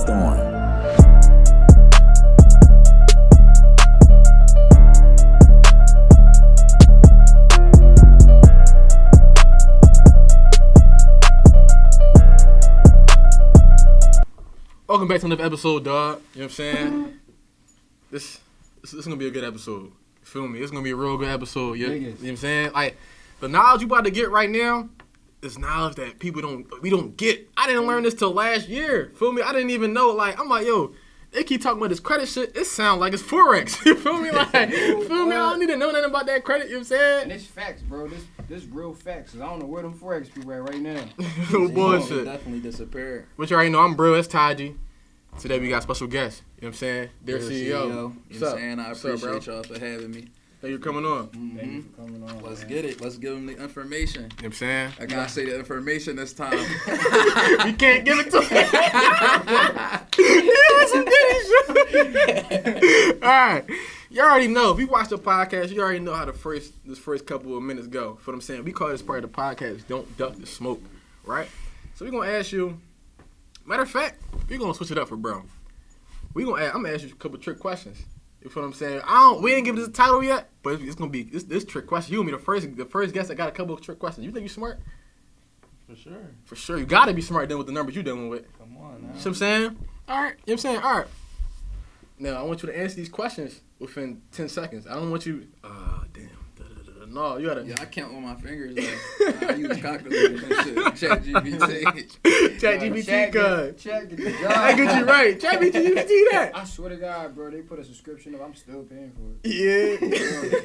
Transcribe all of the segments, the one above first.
storm. Welcome back to another episode, dog. You know what I'm saying? This is gonna be a good episode. You feel me? It's gonna be a real good episode. You know what I'm saying? Like, the knowledge you about to get right now is knowledge that we don't get. I didn't learn this till last year. Feel me? I didn't even know. Like, I'm like, yo, they keep talking about this credit shit. It sounds like it's Forex. You feel me? Like, feel me? I don't need to know nothing about that credit. You know what I'm saying? And it's facts, bro. This real facts. Cause I don't know where them Forex people at right now. No bullshit. Definitely disappeared. But you already know I'm Brill. That's Taji. Today we got special guests. You know what I'm saying? Their CEO. You know what I'm saying? I appreciate y'all for having me. Thank you for coming on. Thank you for coming on. Let's get it. Let's give them the information. You know what I'm saying? I gotta say the information this time. We can't give it to him. Alright. You already know. If you watch the podcast, you already know how this first couple of minutes go. For what I'm saying, we call this part of the podcast Don't Duck the Smoke. Right? So we're gonna ask you. Matter of fact, we're gonna switch it up for bro. I'm gonna ask you a couple trick questions. You feel what I'm saying? We ain't give this a title yet, but it's gonna be this trick question. You gonna be the first guest that got a couple of trick questions. You think you smart? For sure. For sure. You gotta be smart then with the numbers you dealing with. Come on now. You know what I'm saying? Alright, you know what I'm saying? Alright. Now I want you to answer these questions within 10 seconds. I don't want you damn. No, you gotta. Yeah, I count on my fingers. Like, I use calculators and shit. ChatGPT. ChatGPT, cuz. Chat get the job. I get you right. ChatGPT that. I swear to God, bro, they put a subscription up. I'm still paying for it. Yeah.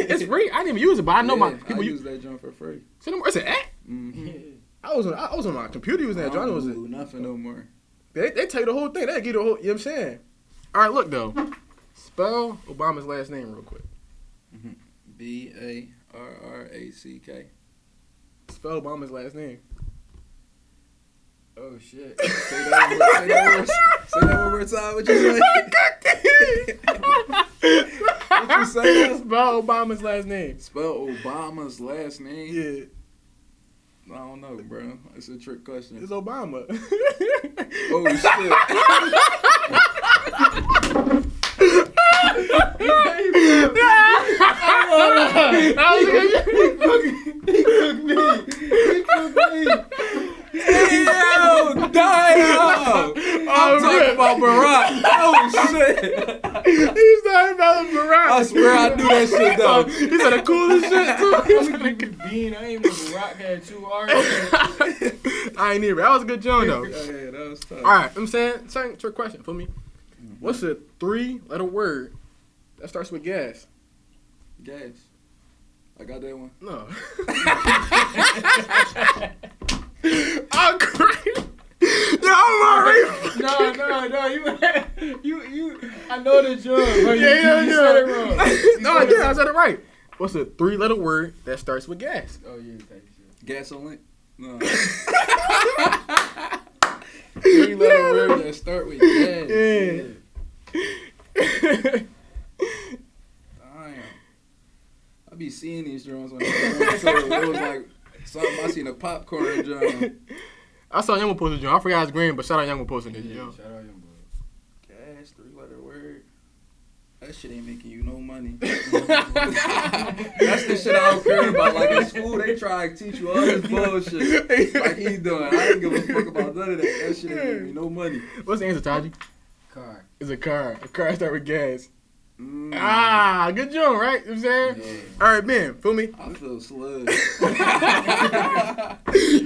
It's free. I didn't even use it, but I know my people use that joint for free. It's an app? Mm-hmm. I was on my computer using that joint. I don't do nothing no more. They tell you the whole thing. They give you the whole, you know what I'm saying? All right, look, though. Spell Obama's last name real quick. BARRACK. Spell Obama's last name. Oh, shit. Say that one more time. What you say? What you say? Spell Obama's last name. Spell Obama's last name? Yeah. I don't know, bro. It's a trick question. It's Obama. Oh, shit. He cooked me. Hey, yo, damn. I'm talking about Barack. Oh, shit. He's talking about Barack. I swear I knew that shit, though. He said the coolest shit, too. Bean, I ain't know Barack had 2 R's. I ain't either. That was a good joke, though. Yeah, that was tough. All right, I'm saying, second trick question for me. What's a 3-letter word that starts with gas? Gas. I got that one. No. I'm crying. Yo, I'm already. No. You. I know the joke. Bro. You said it wrong. I said it right. What's a 3-letter word that starts with gas? Oh, yeah, thank you. Gasoline? No. 3-letter word that start with gas. Yeah. Damn. I be seeing these drones on the phone, so it was like something I seen a popcorn drone. I saw Young posting this, I forgot his green, but shout out Young posting this, yo. Shout out Young Boy. Gas, 3-letter word. That shit ain't making you no money. That's the shit I don't care about. Like in school, they try to teach you all this bullshit. Like he doing. I ain't give a fuck about none of that. That shit ain't making me no money. What's the answer, Taji? Car. It's a car. A car start with gas. Mm. Good job, right? You know what I'm saying? Yeah. All right, man. Feel me? I feel slug.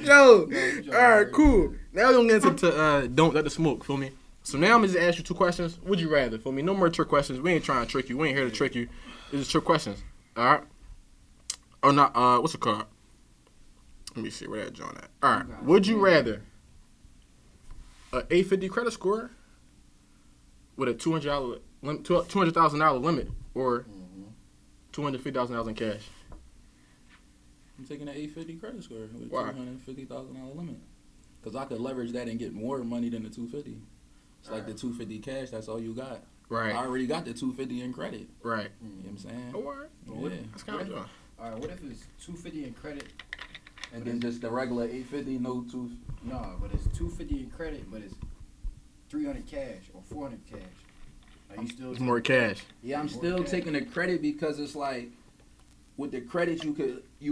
Yo. All right, cool. Now we're going to get into Don't Let the Smoke. Feel me? So now I'm going to just ask you 2 questions. Would you rather? Feel me? No more trick questions. We ain't trying to trick you. We ain't here to trick you. It's just trick questions. All right? Or not. What's the card? Let me see where that John at. All right. Would you rather a 850 credit score with a $200,000 limit or $250,000 in cash? I'm taking an 850 credit score with Why? $250,000 limit. Because I could leverage that and get more money than the 250. It's like the 250 cash, that's all you got. Right. I already got the 250 in credit. Right. You know what I'm saying? Oh, all right. Yeah. That's kind of good. All right, what if it's 250 in credit? And then just the regular 850, no two. No, but it's 250 in credit, but it's 300 cash or 400 cash. Are you still It's more cash. Yeah, I'm still taking the credit because it's like with the credit you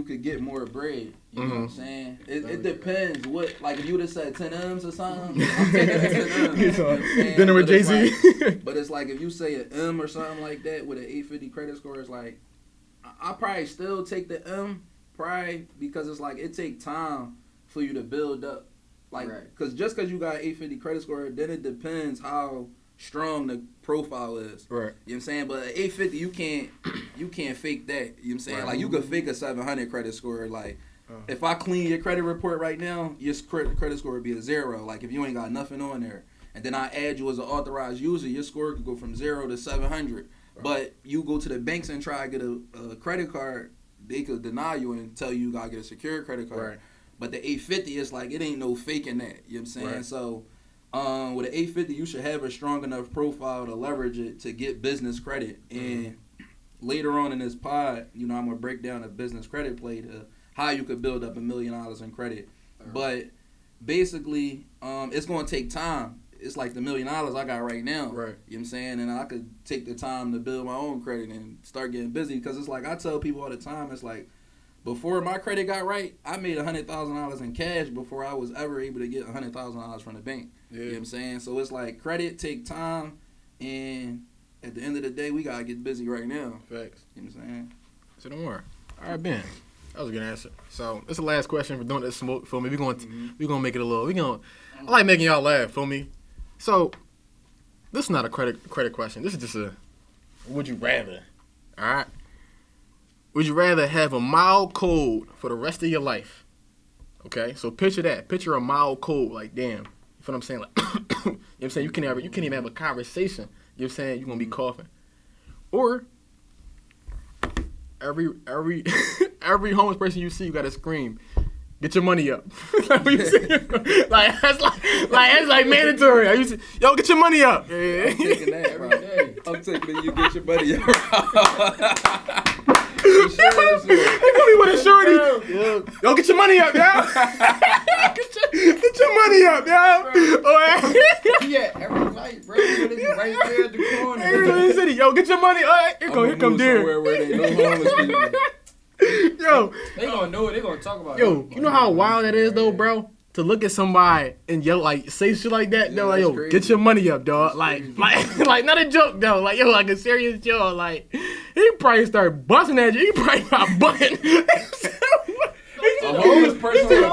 could get more bread. You know what I'm saying? It depends what, like if you would have said 10 M's or something, I'm taking the 10 M's. You know what I'm saying? Dinner with Jay-Z. But it's like if you say an M or something like that with an 850 credit score, it's like I probably still take the M, probably because it's like it take time for you to build up. Like, cause just cause you got an 850 credit score, then it depends how strong the profile is. Right. You know what I'm saying? But at 850, you can't fake that. You know what I'm saying? Right. Like you could fake a 700 credit score. Like if I clean your credit report right now, your credit score would be a 0. Like if you ain't got nothing on there, and then I add you as an authorized user, your score could go from 0 to 700. Right. But you go to the banks and try to get a credit card, they could deny you and tell you gotta get a secure credit card. Right. But the 850 is like it ain't no faking that. You know what I'm saying? Right. So with an 850, you should have a strong enough profile to leverage it to get business credit. And later on in this pod, you know, I'm gonna break down a business credit play to how you could build up $1 million in credit. But basically, it's gonna take time. It's like the $1 million I got right now. Right. You know what I'm saying? And I could take the time to build my own credit and start getting busy. Because it's like I tell people all the time, it's like before my credit got right, I made $100,000 in cash before I was ever able to get $100,000 from the bank. Yeah. You know what I'm saying? So it's like credit take time, and at the end of the day, we gotta get busy right now. Facts. You know what I'm saying? So don't worry. All right, Ben. That was a good answer. So this is the last question for doing this smoke. Feel me? We're gonna make it a little. I like making y'all laugh. Feel me? So this is not a credit question. This is just a would you rather. All right. Would you rather have a mild cold for the rest of your life? Okay, so picture that. Picture a mild cold. Like, damn. You feel what I'm saying? Like, you know what I'm saying? You can't even have a conversation. You know what I'm saying? You're going to be coughing. Or every homeless person you see, you got to scream, get your money up. Like, that's like mandatory. Yo, get your money up. Yeah. I'm taking that, bro. I'm taking it. You get your money up. They gonna be with a shorty. Yo, get your money up, yo. Get your money up, yo. Yeah, every night, bro. Right there at the corner. Every city. Yo, get your money. All right, here come deer. Somewhere where they no homeless people. Yo, they gonna know it. They gonna talk about it. Yo, you know how wild that is, though, bro? To look at somebody and yell, like, say shit like that, though, like, yo, crazy. Get your money up, dog. Like, not a joke, though. Like, yo, like a serious joke. Like, he probably start busting at you. He probably got button. A homeless person with a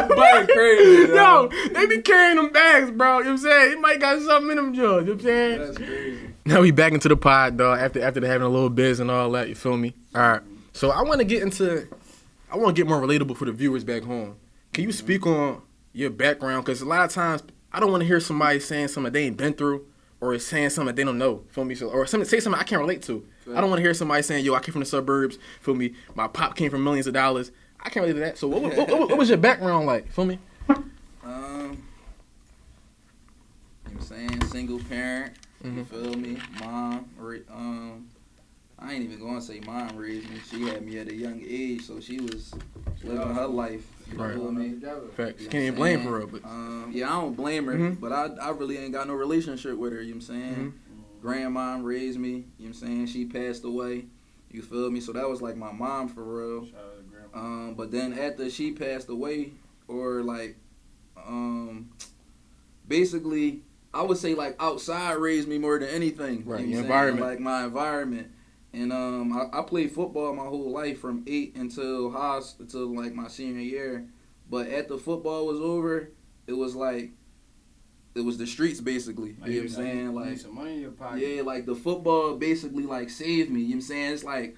button crazy. Yo, they be carrying them bags, bro. You know what I'm saying? He might got something in them jaws. You know what I'm saying? That's crazy. Now we back into the pod, dog, after having a little biz and all that. You feel me? All right. So I want to get more relatable for the viewers back home. Can you speak on your background? Because a lot of times, I don't want to hear somebody saying something they ain't been through or saying something they don't know, feel me? So, or say something I can't relate to. Fair. I don't want to hear somebody saying, yo, I came from the suburbs, feel me? My pop came from millions of dollars. I can't relate to that. So what was your background like, feel me? You know what I'm saying? Single parent, you feel me? Mom, I ain't even gonna say mom raised me. She had me at a young age, so she was living her life. You feel me? Facts. Can't even blame her, but yeah, I don't blame her, but I really ain't got no relationship with her. You know what I'm saying? Grandma raised me. You know what I'm saying? She passed away. You feel me? So that was like my mom for real. Shout out to grandma. But then after she passed away, or like, basically, I would say like outside raised me more than anything. Right. You know Your environment. Like my environment. And I played football my whole life from 8 until like my senior year. But after football was over, it was the streets basically. You know what I'm saying? Like some money in your pocket. Yeah, like the football basically like saved me. You know what I'm saying? It's like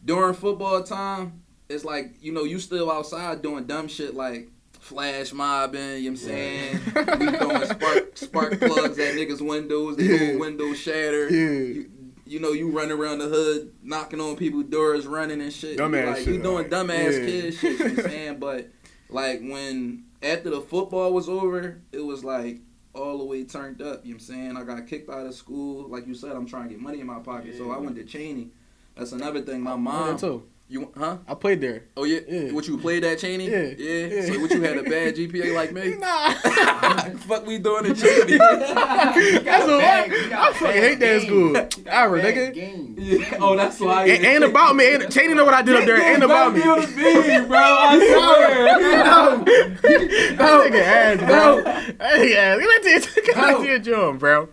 during football time, it's like, you know, you still outside doing dumb shit like flash mobbing, you know what I'm saying? We throwing spark plugs at niggas' windows, they whole windows shatter. Yeah. You know, you run around the hood, knocking on people's doors, running and shit. Dumbass like, shit. You doing dumbass kid shit, you know what I'm saying? But, like, after the football was over, it was, like, all the way turned up, you know what I'm saying? I got kicked out of school. Like you said, I'm trying to get money in my pocket, so I went to Cheney. That's another thing. My mom, You huh? I played there. Oh yeah. What you played at Cheney? Yeah. So what you had a bad GPA like me? Nah. Fuck we doing at Cheney? That's what I fucking hate that school. Ever, nigga. Yeah. Oh, that's why. Ain't about me. Cheney know what I did up there. Ain't about me. Bro, I swear. That nigga ass, bro. That nigga ass. Let me see a drum, bro.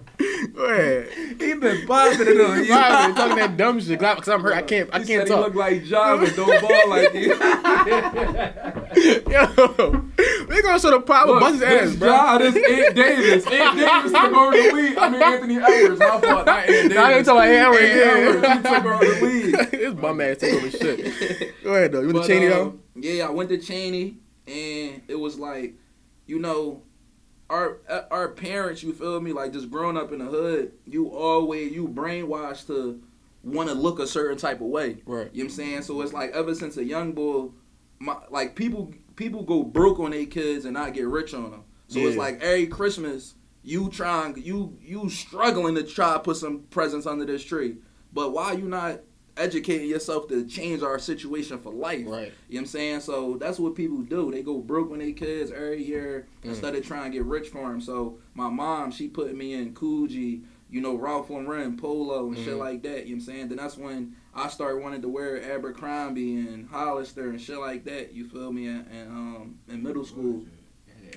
Go ahead. He been bopping it on you. Talking that dumb shit. Cause I'm hurt. I can't He talk. He look like John, but don't ball like you. Yo, we gonna show the pop with bust his ass, bro. John, this Ant Davis. Ant Davis took over the lead. I mean, Anthony Edwards. My fault. Not Ant Davis. Nah, I ain't talking about Ant Edwards. He took over the lead. This bum ass take over shit. Go ahead, though. You went to Cheney, though? Yeah, I went to Cheney, and it was like, you know, our parents, you feel me, like just growing up in the hood, you brainwashed to want to look a certain type of way. Right. You know what I'm saying? So it's like ever since a young boy, like people go broke on their kids and not get rich on them. So it's like every Christmas you struggling to try to put some presents under this tree. But why you not educating yourself to change our situation for life? Right. You know what I'm saying? So that's what people do. They go broke when they kids every year instead of trying to get rich for them. So my mom, she put me in Coogee, you know, Ralph Lauren, Polo, and shit like that. You know what I'm saying? Then that's when I started wanting to wear Abercrombie and Hollister and shit like that. You feel me? And in middle school.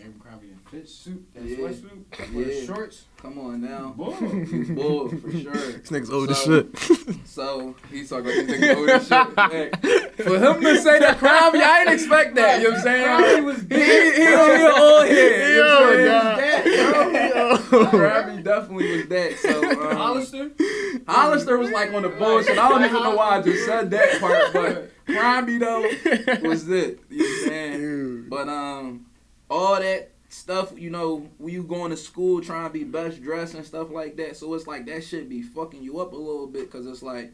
Abercrombie and Fitch suit, that sweatsuit, with the shorts. Come on now. You Bull, for sure. This nigga's old as shit. So, he's talking about this nigga old as shit. Hey, for him to say that Crombie, I didn't expect that. You know what I'm saying? Crombie was He only an old head. You know what I'm saying? Yo, Crombie definitely was that. So, Hollister? Hollister was like on the bullshit. I don't even know why I just said that part, but Crombie though was it. You know what I'm saying? But all that stuff, you know, when you going to school trying to be best dressed and stuff like that, so it's like that shit be fucking you up a little bit, because it's like,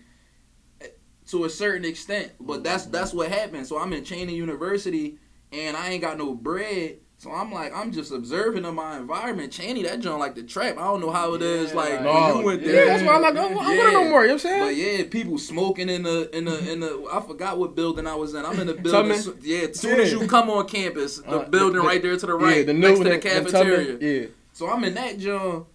to a certain extent, but that's what happened. So I'm in Cheney University and I ain't got no bread, so I'm just observing of my environment. Cheney, that joint like the trap. I don't know how it is like when you went there. Yeah, that's why I'm like, I want to no more. You know what I'm saying? But yeah, people smoking in the I forgot what building I was in. I'm in the building. As soon as you come on campus, the building right there to the right, next to the cafeteria. Yeah. So I'm in that joint.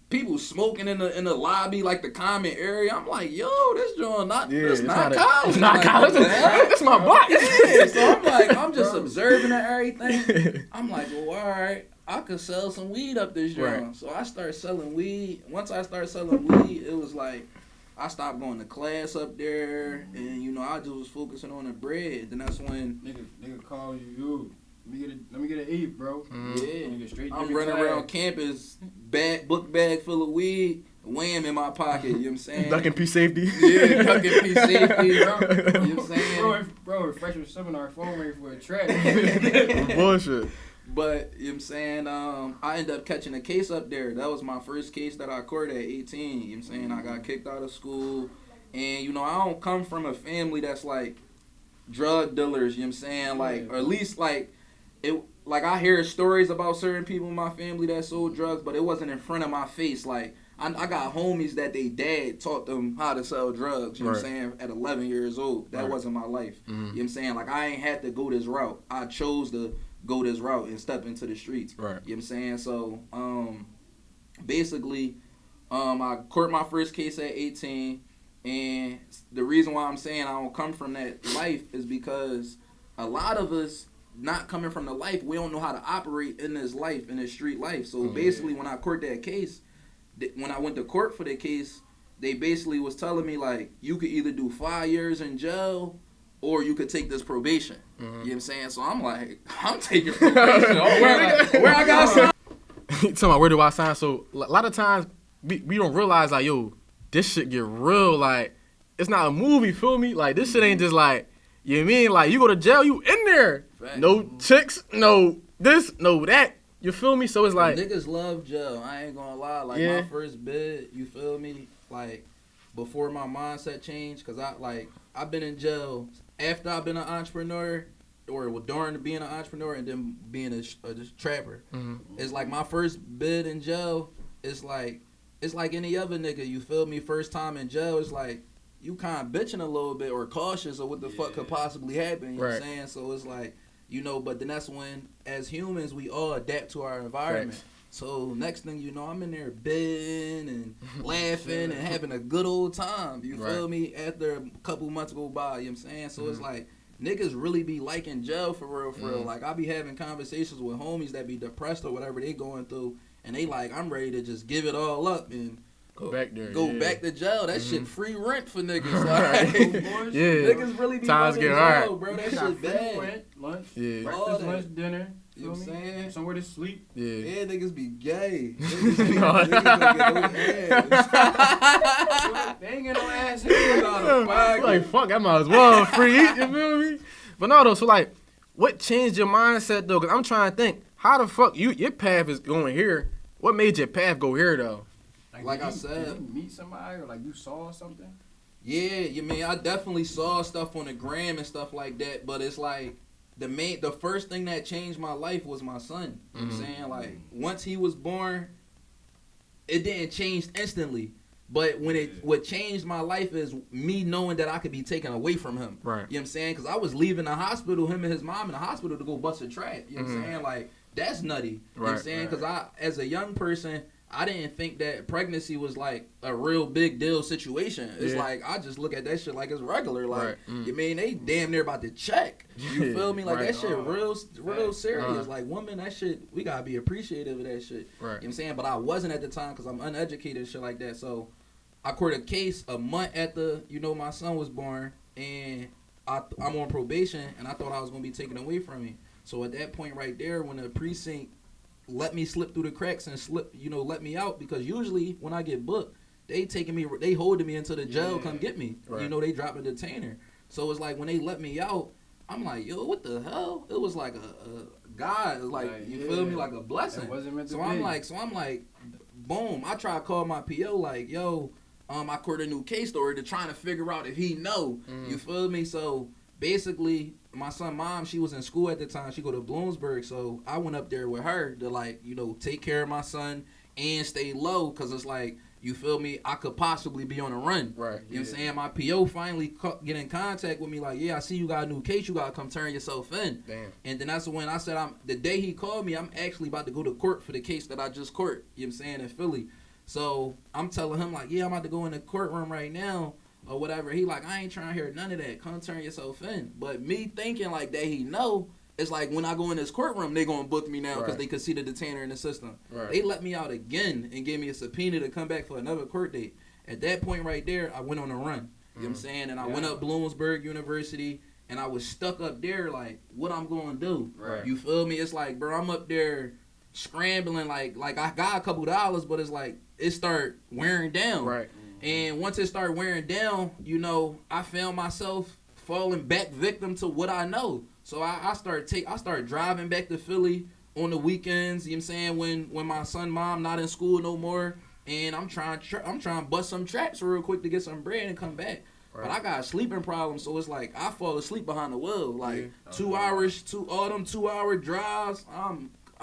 People smoking in the lobby, like the common area. I'm like, yo, this joint it's not college. It's not college. That's my block. Yeah. So I'm like, I'm just observing everything. I'm like, well, all right, I could sell some weed up this joint. Right. So I started selling weed. Once I started selling weed, it was like I stopped going to class up there, and you know I just was focusing on the bread. Then that's when nigga call you. Let me get an E, bro. Yeah, I'm running around campus, book bag full of weed, WAWM in my pocket. You know what I'm saying? Ducking P safety. Yeah, ducking P safety. You know what I'm saying? Bro, freshman seminar phone ring for a track. Bullshit. But you know what I'm saying? I ended up catching a case up there. That was my first case that I caught at 18. You know what I'm saying? I got kicked out of school, and you know I don't come from a family that's like drug dealers. You know what I'm saying? Like, or at least like. Like I hear stories about certain people in my family that sold drugs, but it wasn't in front of my face. Like I got homies that they dad taught them how to sell drugs. You know what I'm saying? At 11 years old, that wasn't my life. You know what I'm saying? Like I ain't had to go this route. I chose to go this route and step into the streets. Right. You know what I'm saying? So basically, I caught my first case at 18, and the reason why I'm saying I don't come from that life is because a lot of us. Not coming from the life, we don't know how to operate in this life, in this street life. So basically, when I court that case, when I went to court for the case, they basically was telling me like, you could either do 5 years in jail, or you could take this probation. You know what I'm saying? So I'm like, I'm taking probation. Where I got signed? You talking about where do I sign? So a lot of times we don't realize like, yo, this shit get real. Like it's not a movie. Feel me? Like this shit ain't just like. You know what I mean? Like, you go to jail, you in there. Fact. No chicks, no this, no that. You feel me? So it's like... Niggas love jail. I ain't gonna lie. Like, my first bid, you feel me? Like, before my mindset changed, because I've been in jail after I've been an entrepreneur, or during being an entrepreneur and then being a trapper. It's like my first bid in jail, it's like any other nigga, you feel me? First time in jail, it's like, you kind of bitching a little bit or cautious of what the fuck could possibly happen. You know what I'm saying? So it's like, you know, but then that's when, as humans, we all adapt to our environment. Right. So next thing you know, I'm in there bidding and laughing and having a good old time. You feel me? After a couple months go by, you know what I'm saying? So it's like, niggas really be liking jail for real, for real. Like, I be having conversations with homies that be depressed or whatever they going through, and they like, I'm ready to just give it all up and go back there. Go back to jail. That shit free rent for niggas. Like, niggas really be times get jail, bro. That shit bad. Rent, lunch, breakfast, lunch, dinner. You know what I'm saying? Somewhere to sleep. Yeah, niggas be gay. Niggas be niggas don't get no ass. They ain't get no ass. Like, fuck, I might as well free eat, you feel me? But no, though, so, like, what changed your mindset, though? Because I'm trying to think, how the fuck, your path is going here. What made your path go here, though? Like I said. Did you meet somebody or, like, you saw something? Yeah, you mean, I definitely saw stuff on the gram and stuff like that, but it's like, the first thing that changed my life was my son. You know what I'm saying? Like, once he was born, it didn't change instantly. But what changed my life is me knowing that I could be taken away from him. Right. You know what I'm saying? Because I was leaving the hospital, him and his mom in the hospital to go bust a trap. You know what I'm saying? Like, that's nutty. You know what I'm saying? Because I, as a young person, I didn't think that pregnancy was like a real big deal situation. It's like, I just look at that shit like it's regular. Like, you mean, they damn near about to check. You feel me? Like, that shit real serious. Like, women, that shit, we gotta be appreciative of that shit. You know what I'm saying? But I wasn't at the time because I'm uneducated and shit like that. So, I court a case a month after, you know, my son was born. And I'm on probation. And I thought I was going to be taken away from me. So, at that point right there, when the precinct let me slip through the cracks and let me out, because usually when I get booked, they holding me into the jail, come get me. You know, they drop a detainer. So it's like when they let me out, I'm like, yo, what the hell? It was like a God, like you feel me, like a blessing. I'm like, boom. I try to call my PO like, yo, I court a new case story to trying to figure out if he know. You feel me? So basically, my son mom, she was in school at the time. She go to Bloomsburg, so I went up there with her to, like, you know, take care of my son and stay low, because it's like, you feel me, I could possibly be on a run. Right. You know what I'm saying? My PO finally get in contact with me like, yeah, I see you got a new case. You got to come turn yourself in. Damn. And then that's when I said, the day he called me, I'm actually about to go to court for the case that I just court, you know what I'm saying, in Philly. So I'm telling him, like, yeah, I'm about to go in the courtroom right now, or whatever. He like, I ain't trying to hear none of that. Come turn yourself in. But me thinking like that he know, it's like when I go in this courtroom, they gonna book me now because they could see the detainer in the system. They let me out again and gave me a subpoena to come back for another court date. At that point right there, I went on a run. You know what I'm saying? And I went up Bloomsburg University, and I was stuck up there like, what I'm gonna do? You feel me? It's like, bro, I'm up there scrambling like I got a couple dollars, but it's like it start wearing down. And once it started wearing down, you know, I found myself falling back victim to what I know. So I started driving back to Philly on the weekends, you know what I'm saying, when my son mom not in school no more, and I'm trying to bust some traps real quick to get some bread and come back. But I got a sleeping problem, so it's like I fall asleep behind the wheel. Like 2 hours, all them 2 hour drives,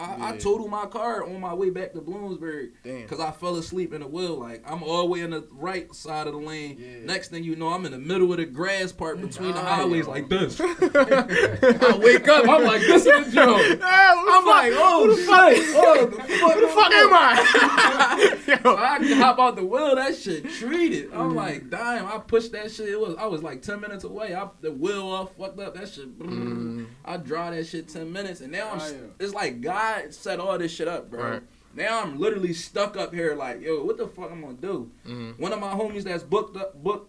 I totaled my car on my way back to Bloomsburg because I fell asleep in the wheel. Like, I'm all the way in the right side of the lane. Next thing you know, I'm in the middle of the grass part between the highways like this. I wake up, I'm like, this is the joke. I'm like, oh, shit. Who the fuck am I? So I hop out the wheel, that shit treated. I'm like, damn, I pushed that shit. I was like 10 minutes away. The wheel all fucked up. That shit, I draw that shit 10 minutes. And now it's like God set all this shit up, bro. Now I'm literally stuck up here like, yo, what the fuck I'm gonna do? One of my homies that's booked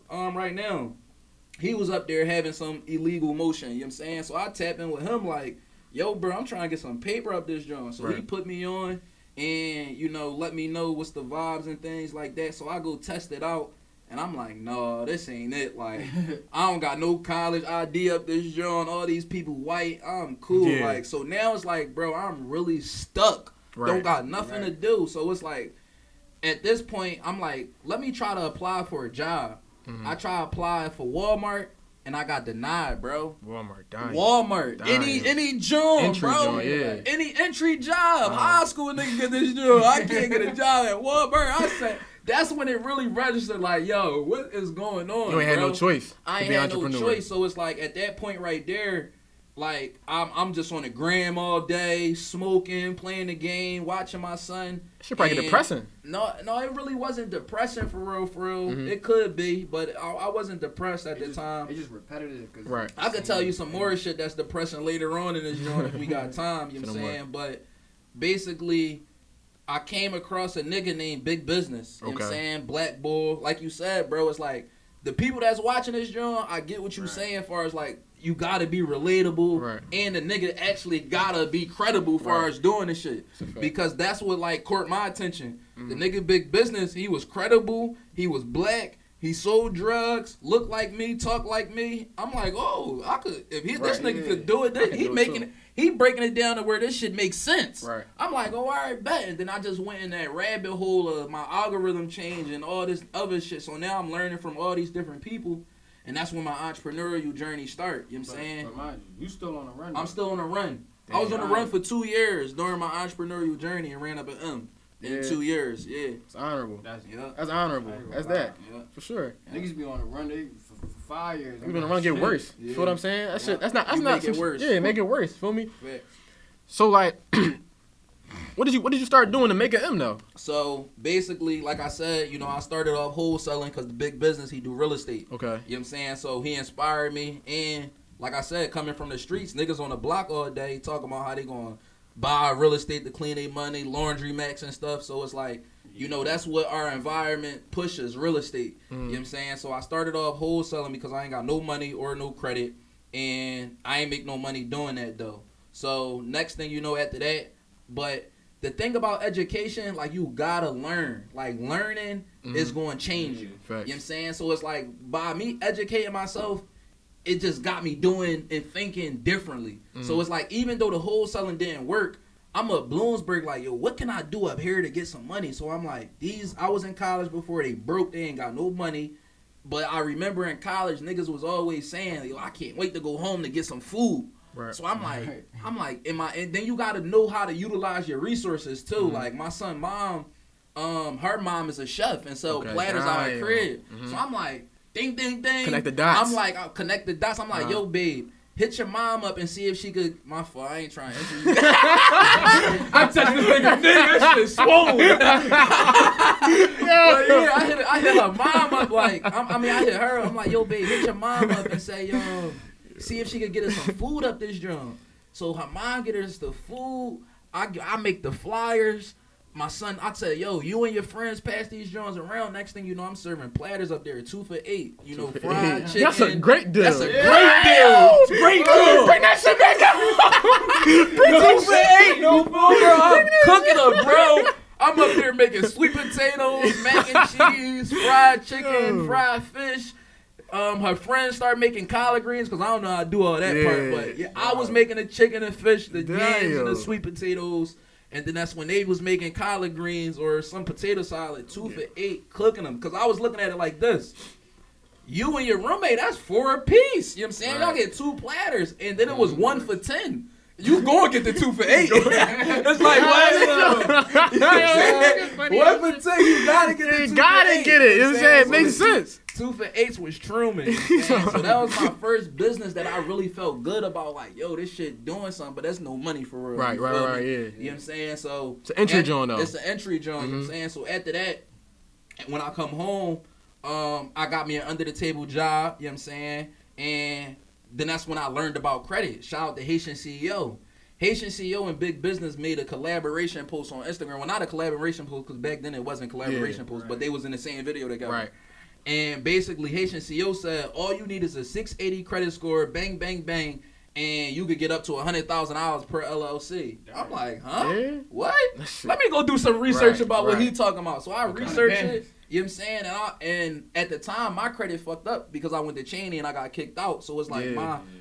right now, he was up there having some illegal motion, you know what I'm saying? So I tap in with him like, yo, bro, I'm trying to get some paper up this joint. So he put me on and, you know, let me know what's the vibes and things like that. So I go test it out. And I'm like, no, this ain't it. Like, I don't got no college ID up this joint. All these people white. I'm cool. Like, so now it's like, bro, I'm really stuck. Don't got nothing to do. So it's like, at this point, I'm like, let me try to apply for a job. I try to apply for Walmart, and I got denied, bro. Walmart. Any job, bro. Any entry job. High school nigga get this job. I can't get a job at Walmart. I said, that's when it really registered. Like, yo, what is going on? You ain't had no choice. I ain't had no choice. So it's like at that point right there, like I'm just on the gram all day, smoking, playing the game, watching my son. Should probably get depressing. No, it really wasn't depressing for real. Mm-hmm. It could be, but I wasn't depressed at the time. It's just repetitive. Right. I could tell you some more shit that's depressing later on in this joint if we got time. You know what I'm saying? But basically, I came across a nigga named Big Business. You know what I'm saying? Black Bull. Like you said, bro, it's like the people that's watching this joint, I get what you saying as far as like you gotta be relatable and the nigga actually gotta be credible as far as doing this shit. Because that's what like caught my attention. The nigga Big Business, he was credible, he was black, he sold drugs, looked like me, talked like me. I'm like, oh, I could if this nigga could do it, he breaking it down to where this shit makes sense. Right. I'm like, oh, all right, bet. And then I just went in that rabbit hole of my algorithm change and all this other shit. So now I'm learning from all these different people. And that's when my entrepreneurial journey start. You know what I'm saying? But mind you still on a run. I'm still on a run. Damn. I was on a run for 2 years during my entrepreneurial journey and ran up an M in 2 years. Yeah. It's honorable. That's honorable. That's that. Yeah. For sure. Niggas be on a run for 5 years. You been on a run get worse. You feel what I'm saying? That shit. That's not. Make it worse. Yeah, make it worse. Feel me? Right. So like, what did you start doing to make an M though? So basically, like I said, you know, I started off wholesaling because the Big Business, he do real estate. Okay. You know what I'm saying? So he inspired me, and like I said, coming from the streets, niggas on the block all day talking about how they gonna buy real estate to clean their money, laundry max and stuff. So it's like, you know, that's what our environment pushes, real estate. You know what I'm saying? So I started off wholesaling because I ain't got no money or no credit, and I ain't make no money doing that though. So next thing you know after that, but the thing about education, like you gotta learn. Like learning is going to change you. Facts. You know what I'm saying? So it's like by me educating myself, it just got me doing and thinking differently. So it's like even though the wholesaling didn't work, I'm a Bloomsburg like, yo, what can I do up here to get some money? So I'm like, I was in college before, they broke, they ain't got no money. But I remember in college, niggas was always saying, yo, I can't wait to go home to get some food. Right. So I'm like, and then you got to know how to utilize your resources too. Like my son, mom, her mom is a chef and so platters out her crib. So I'm like, ding, ding, ding. Connect the dots. I'm like, I'll connect the dots. I'm like, yo, babe, hit your mom up and see if she could. My fault, I ain't trying to enter you. I touched this nigga, that shit swollen. Yeah, I hit her mom up like, I hit her. I'm like, yo, babe, hit your mom up and say, yo, see if she could get us some food up this drum. So her mom get us the food. I make the flyers. My son, I tell yo, you and your friends pass these joints around. Next thing you know, I'm serving platters up there, 2 for $8. You know, fried chicken. That's a great deal. That's a great deal. It's a great deal. Bring that shit back up. Bring 2 for $8. No, bro. I'm cooking up, bro. I'm up there making sweet potatoes, mac and cheese, fried chicken, fried fish. Her friends started making collard greens because I don't know how to do all that part. But I was making the chicken and fish, the yams and the sweet potatoes. And then that's when they was making collard greens or some potato salad, 2 for $8, cooking them. Because I was looking at it like this. You and your roommate, that's 4 apiece. You know what I'm saying? Y'all get 2 platters. And then it was 1 for $10. You going to get the 2 for $8. It's like, what? You know what I'm saying? 1 for $10, you got to get the 2 for $8. You got to get it. You know what I'm saying? It makes sense. 2 for $8 was Truman. So that was my first business that I really felt good about. Like, yo, this shit doing something, but that's no money for real. Right, yeah. You know what I'm saying? So it's an entry joint, though. It's an entry joint, you know what I'm saying? So after that, when I come home, I got me an under-the-table job, you know what I'm saying? And then that's when I learned about credit. Shout out to Haitian CEO. Haitian CEO and Big Business made a collaboration post on Instagram. Well, not a collaboration post, because back then it wasn't collaboration post, but they was in the same video together. Right. And basically, Haitian CEO said, all you need is a 680 credit score, bang, bang, bang, and you could get up to $100,000 per LLC. I'm like, huh? Yeah. What? Let me go do some research about what he talking about. So I researched it. You know what I'm saying? And at the time, my credit fucked up because I went to Cheney and I got kicked out. So it's like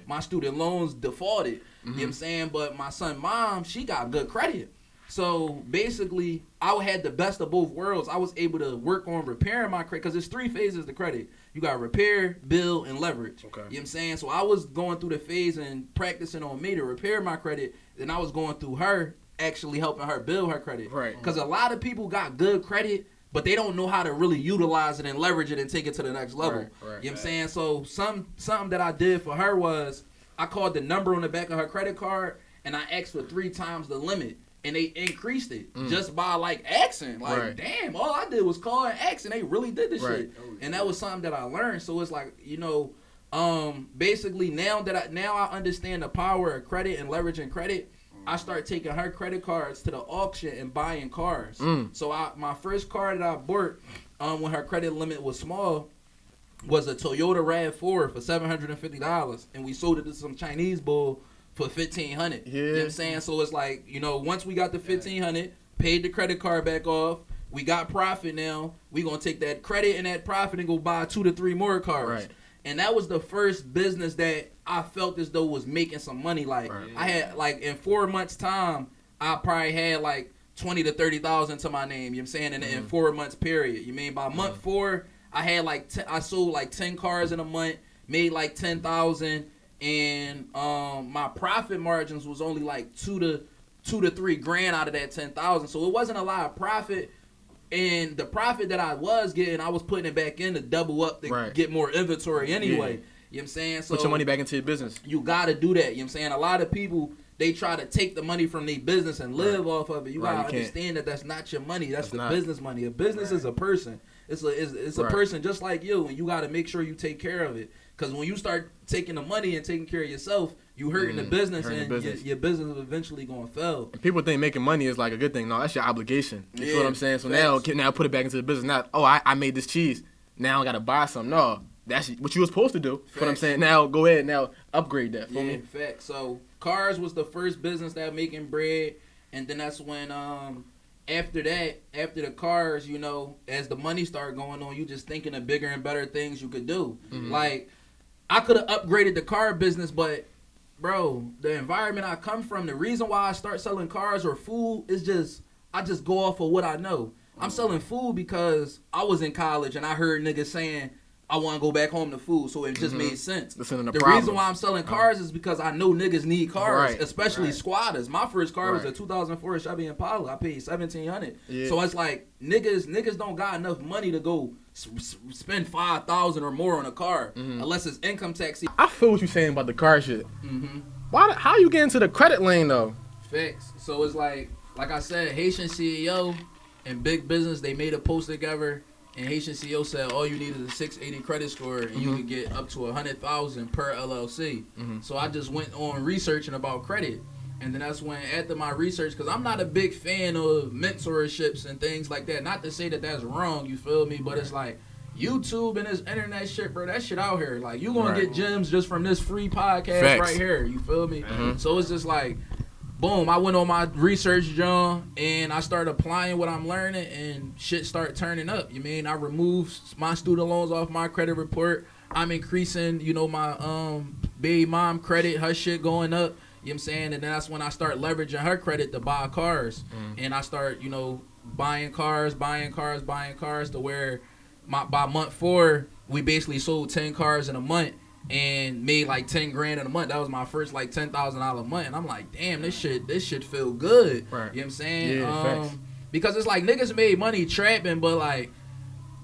my student loans defaulted. You know what I'm saying? But my son, mom, she got good credit. So basically, I had the best of both worlds. I was able to work on repairing my credit because there's 3 phases to credit. You got repair, build, and leverage. Okay. You know what I'm saying? So I was going through the phase and practicing on me to repair my credit. Then I was going through her, actually helping her build her credit. Right. Because a lot of people got good credit, but they don't know how to really utilize it and leverage it and take it to the next level. Right, You know what I'm saying? So something that I did for her was I called the number on the back of her credit card and I asked for 3 times the limit. And they increased it just by like asking. Like, damn, all I did was call and ask and they really did this shit. And that was something that I learned. So it's like, you know, basically now I understand the power of credit and leveraging credit, I start taking her credit cards to the auction and buying cars. So my first car that I bought when her credit limit was small was a Toyota RAV4 for $750, and we sold it to some Chinese bull for $1,500. You know what I'm saying? So it's like, you know, once we got the $1,500, paid the credit card back off, we got profit now. We gonna take that credit and that profit and go buy 2 to 3 more cars. Right. And that was the first business that I felt as though was making some money. Like I had like in 4 months time, I probably had like 20 to 30,000 to my name. You know what I'm saying? In 4 months period. You mean by month 4, I had like I sold like 10 cars in a month, made like 10,000. And my profit margins was only like $2 to $3 grand out of that 10,000. So it wasn't a lot of profit. And the profit that I was getting, I was putting it back in to double up to get more inventory anyway. You know what I'm saying? So put your money back into your business. You gotta do that. You know what I'm saying? A lot of people, they try to take the money from their business and live off of it. You gotta understand that that's not your money. That's the business money. A business is a person. It's a person just like you, and you gotta make sure you take care of it. Because when you start taking the money and taking care of yourself, you hurting the business, and your business is eventually going to fail. And people think making money is like a good thing. No, that's your obligation. You feel what I'm saying? So now put it back into the business. Not, I made this cheese. Now I got to buy some. No, that's what you was supposed to do. What I'm saying? Now go ahead. Now upgrade that. Feel me? Fact. So cars was the first business that making bread. And then that's when after the cars, you know, as the money started going on, you just thinking of bigger and better things you could do. Like, I could have upgraded the car business, but, bro, the environment I come from, the reason why I start selling cars or food is just, I just go off of what I know. I'm selling food because I was in college and I heard niggas saying, I want to go back home to food, so it just made sense. The reason why I'm selling cars is because I know niggas need cars, especially squatters. My first car was a 2004 Chevy Impala. I paid $1,700. So it's like niggas don't got enough money to go spend $5,000 or more on a car unless it's income tax. I feel what you're saying about the car shit. How you get into the credit lane though? Fix. So it's like I said, Haitian CEO and big business, they made a post together. And Haitian CEO said all you need is a 680 credit score, and you can get up to $100,000 per LLC. So I just went on researching about credit, and then that's when after my research, because I'm not a big fan of mentorships and things like that. Not to say that that's wrong, you feel me? But it's like YouTube and this internet shit, bro. That shit out here, like you gonna get gems just from this free podcast right here. You feel me? So it's just like. Boom, I went on my research, John, and I started applying what I'm learning, and shit start turning up. You mean I removed my student loans off my credit report. I'm increasing, you know, my baby mom credit, her shit going up. You know what I'm saying? And then that's when I start leveraging her credit to buy cars. And I start, you know, buying cars to where by month 4, we basically sold 10 cars in a month. And made like 10 grand in a month. That was my first like $10,000 a month. And I'm like, damn, this shit feel good. You know what I'm saying? Yeah, because it's like niggas made money trapping, but like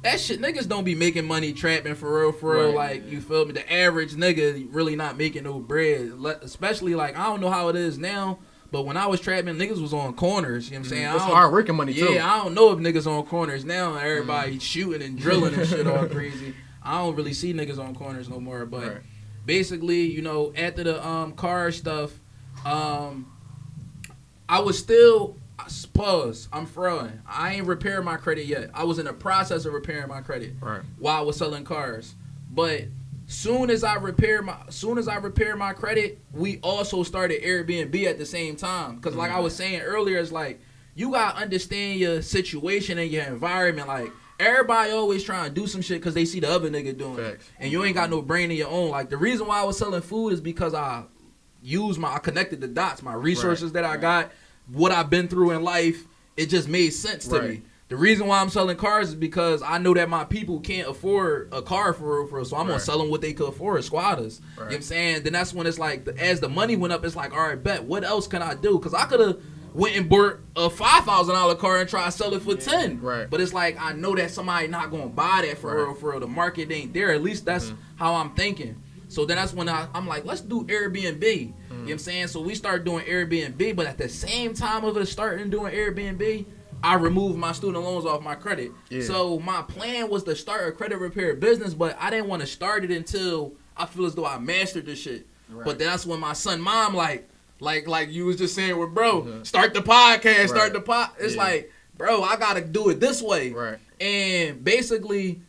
that shit, niggas don't be making money trapping for real. Like, you feel me? The average nigga really not making no bread. Especially like, I don't know how it is now, but when I was trapping, niggas was on corners. You know what I'm saying? It's hard working money too. Yeah, I don't know if niggas on corners now. Everybody shooting and drilling and shit all crazy. I don't really see niggas on corners no more, but basically, you know, after the car stuff, I was still I'm throwing. I ain't repaired my credit yet. I was in the process of repairing my credit while I was selling cars. But soon as I repaired my credit, we also started Airbnb at the same time. Cause like I was saying earlier, it's like you gotta understand your situation and your environment, like. Everybody always trying to do some shit because they see the other nigga doing it. And you ain't got no brain of your own. Like, the reason why I was selling food is because I connected the dots. My resources that I got, what I've been through in life, it just made sense to me. The reason why I'm selling cars is because I know that my people can't afford a car for real. So I'm going to sell them what they could afford, squatters. You know what I'm saying? Then that's when it's like, as the money went up, it's like, all right, bet, what else can I do? Because I could have went and bought a $5,000 car and try to sell it for 10. Right. But it's like I know that somebody not gonna buy that for real. The market ain't there. At least that's how I'm thinking. So then that's when I'm like, let's do Airbnb. You know what I'm saying? So we start doing Airbnb, but at the same time of us starting doing Airbnb, I removed my student loans off my credit. Yeah. So my plan was to start a credit repair business, but I didn't want to start it until I feel as though I mastered this shit. Right. But that's when my son, mom, like you was just saying, well, bro, start the podcast, start the pod. It's like, bro, I gotta do it this way. Right. And basically,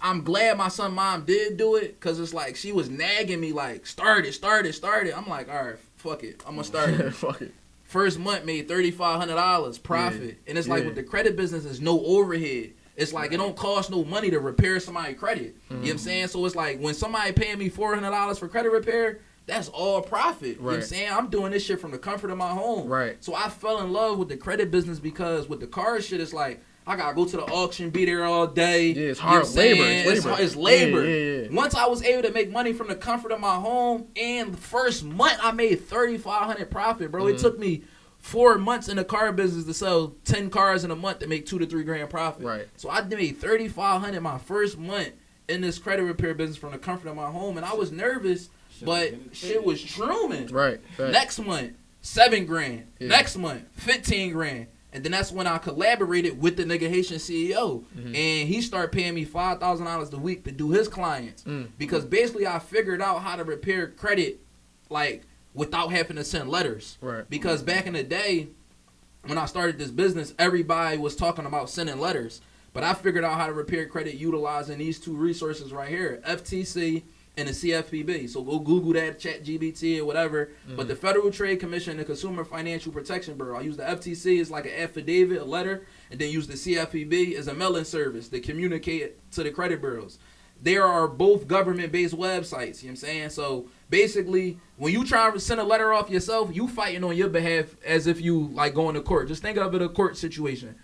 I'm glad my son, mom did do it, cause it's like she was nagging me, like, start it. I'm like, all right, fuck it, I'm gonna start it. Fuck it. First month made $3,500 profit, and it's like with the credit business, there's no overhead. It's like it don't cost no money to repair somebody's credit. You know what I'm saying? So it's like when somebody paying me $400 for credit repair, that's all profit. You know what I'm saying? I'm doing this shit from the comfort of my home. Right. So I fell in love with the credit business because with the car shit, it's like I gotta go to the auction, be there all day. Yeah, it's hard labor. It's labor. Yeah. Once I was able to make money from the comfort of my home, and the first month I made $3,500 profit, bro. It took me 4 months in the car business to sell 10 cars in a month to make $2,000 to $3,000 profit. Right. So I made $3,500 my first month in this credit repair business from the comfort of my home, and I was nervous, but shit was trooming. Right. Next month, $7,000. Yeah. Next month, $15,000. And then that's when I collaborated with the nigga Haitian CEO. And he started paying me $5,000 a week to do his clients. Because basically I figured out how to repair credit, like, without having to send letters. Right. Because back in the day, when I started this business, everybody was talking about sending letters. But I figured out how to repair credit utilizing these two resources right here, FTC and the CFPB. So go Google that, ChatGPT or whatever. But the Federal Trade Commission and the Consumer Financial Protection Bureau. I use the FTC as like an affidavit, a letter, and then use the CFPB as a mailing service to communicate to the credit bureaus. There are both government-based websites, you know what I'm saying? So basically, when you try to send a letter off yourself, you fighting on your behalf as if you like going to court. Just think of it a court situation.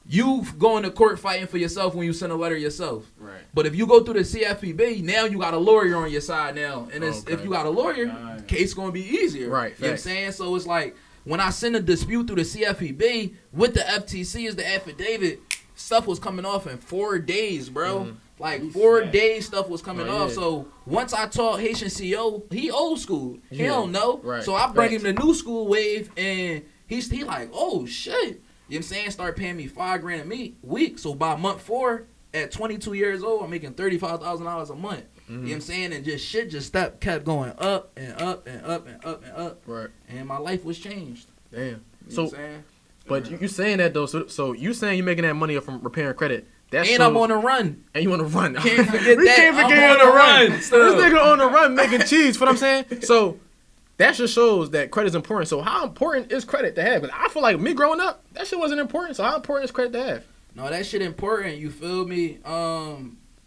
You going to court fighting for yourself when you send a letter yourself. Right. But if you go through the CFPB, now you got a lawyer on your side now. And if you got a lawyer, case going to be easier. Right. You know what I'm saying? So it's like when I send a dispute through the CFPB with the FTC as the affidavit, stuff was coming off in 4 days, bro. Like 4 days stuff was coming off. So once I taught Haitian CEO, he old school. He don't know. Right. So I bring him the new school wave, and he like, oh shit. You know what I'm saying? Start paying me $5,000 a week. So by month 4, at 22 years old, I'm making $35,000 a month. You know what I'm saying? And just shit kept going up and up and up and up and up. Right. And my life was changed. Damn. You know what I'm saying? But you saying that though, so you saying you making that money from repairing credit. I'm on the run. And you on the run. Can't forget we that. Can't forget I'm on the run. run. This nigga on the run making cheese. What I'm saying? So that just shows that credit is important. So how important is credit to have? Because I feel like me growing up, that shit wasn't important. So how important is credit to have? No, that shit important. You feel me?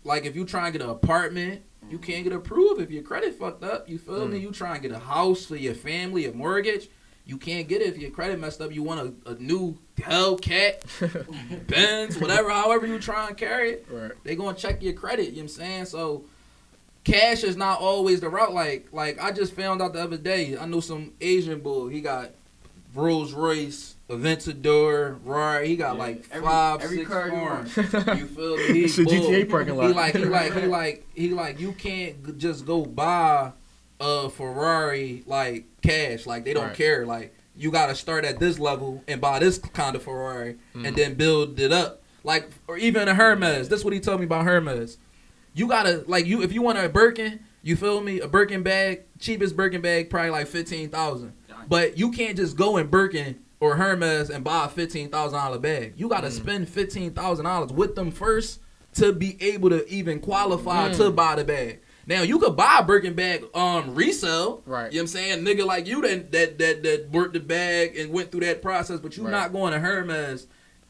Like if you try and get an apartment, you can't get approved if your credit fucked up. You feel me? You try and get a house for your family, a mortgage. You can't get it if your credit messed up. You want a new Hellcat, Benz, whatever, however you try and carry it. Right. They gonna check your credit, you know what I'm saying? So cash is not always the route. Like I just found out the other day, I know some Asian bull, he got Rolls Royce, Aventador, Rari, he got like every 6 farms. You feel me? He's a GTA parking lot. He like you can't just go buy a Ferrari like cash. Like they don't care. Like you gotta start at this level and buy this kind of Ferrari and then build it up. Like, or even a Hermes. That's what he told me about Hermes. You gotta if you want a Birkin, you feel me? A Birkin bag, cheapest Birkin bag, probably like $15,000. But you can't just go in Birkin or Hermes and buy a $15,000 bag. You gotta spend $15,000 with them first to be able to even qualify to buy the bag. Now you could buy a Birkin bag resale, right? You know what I'm saying? Nigga like you that worked the bag and went through that process, but you're not going to Hermes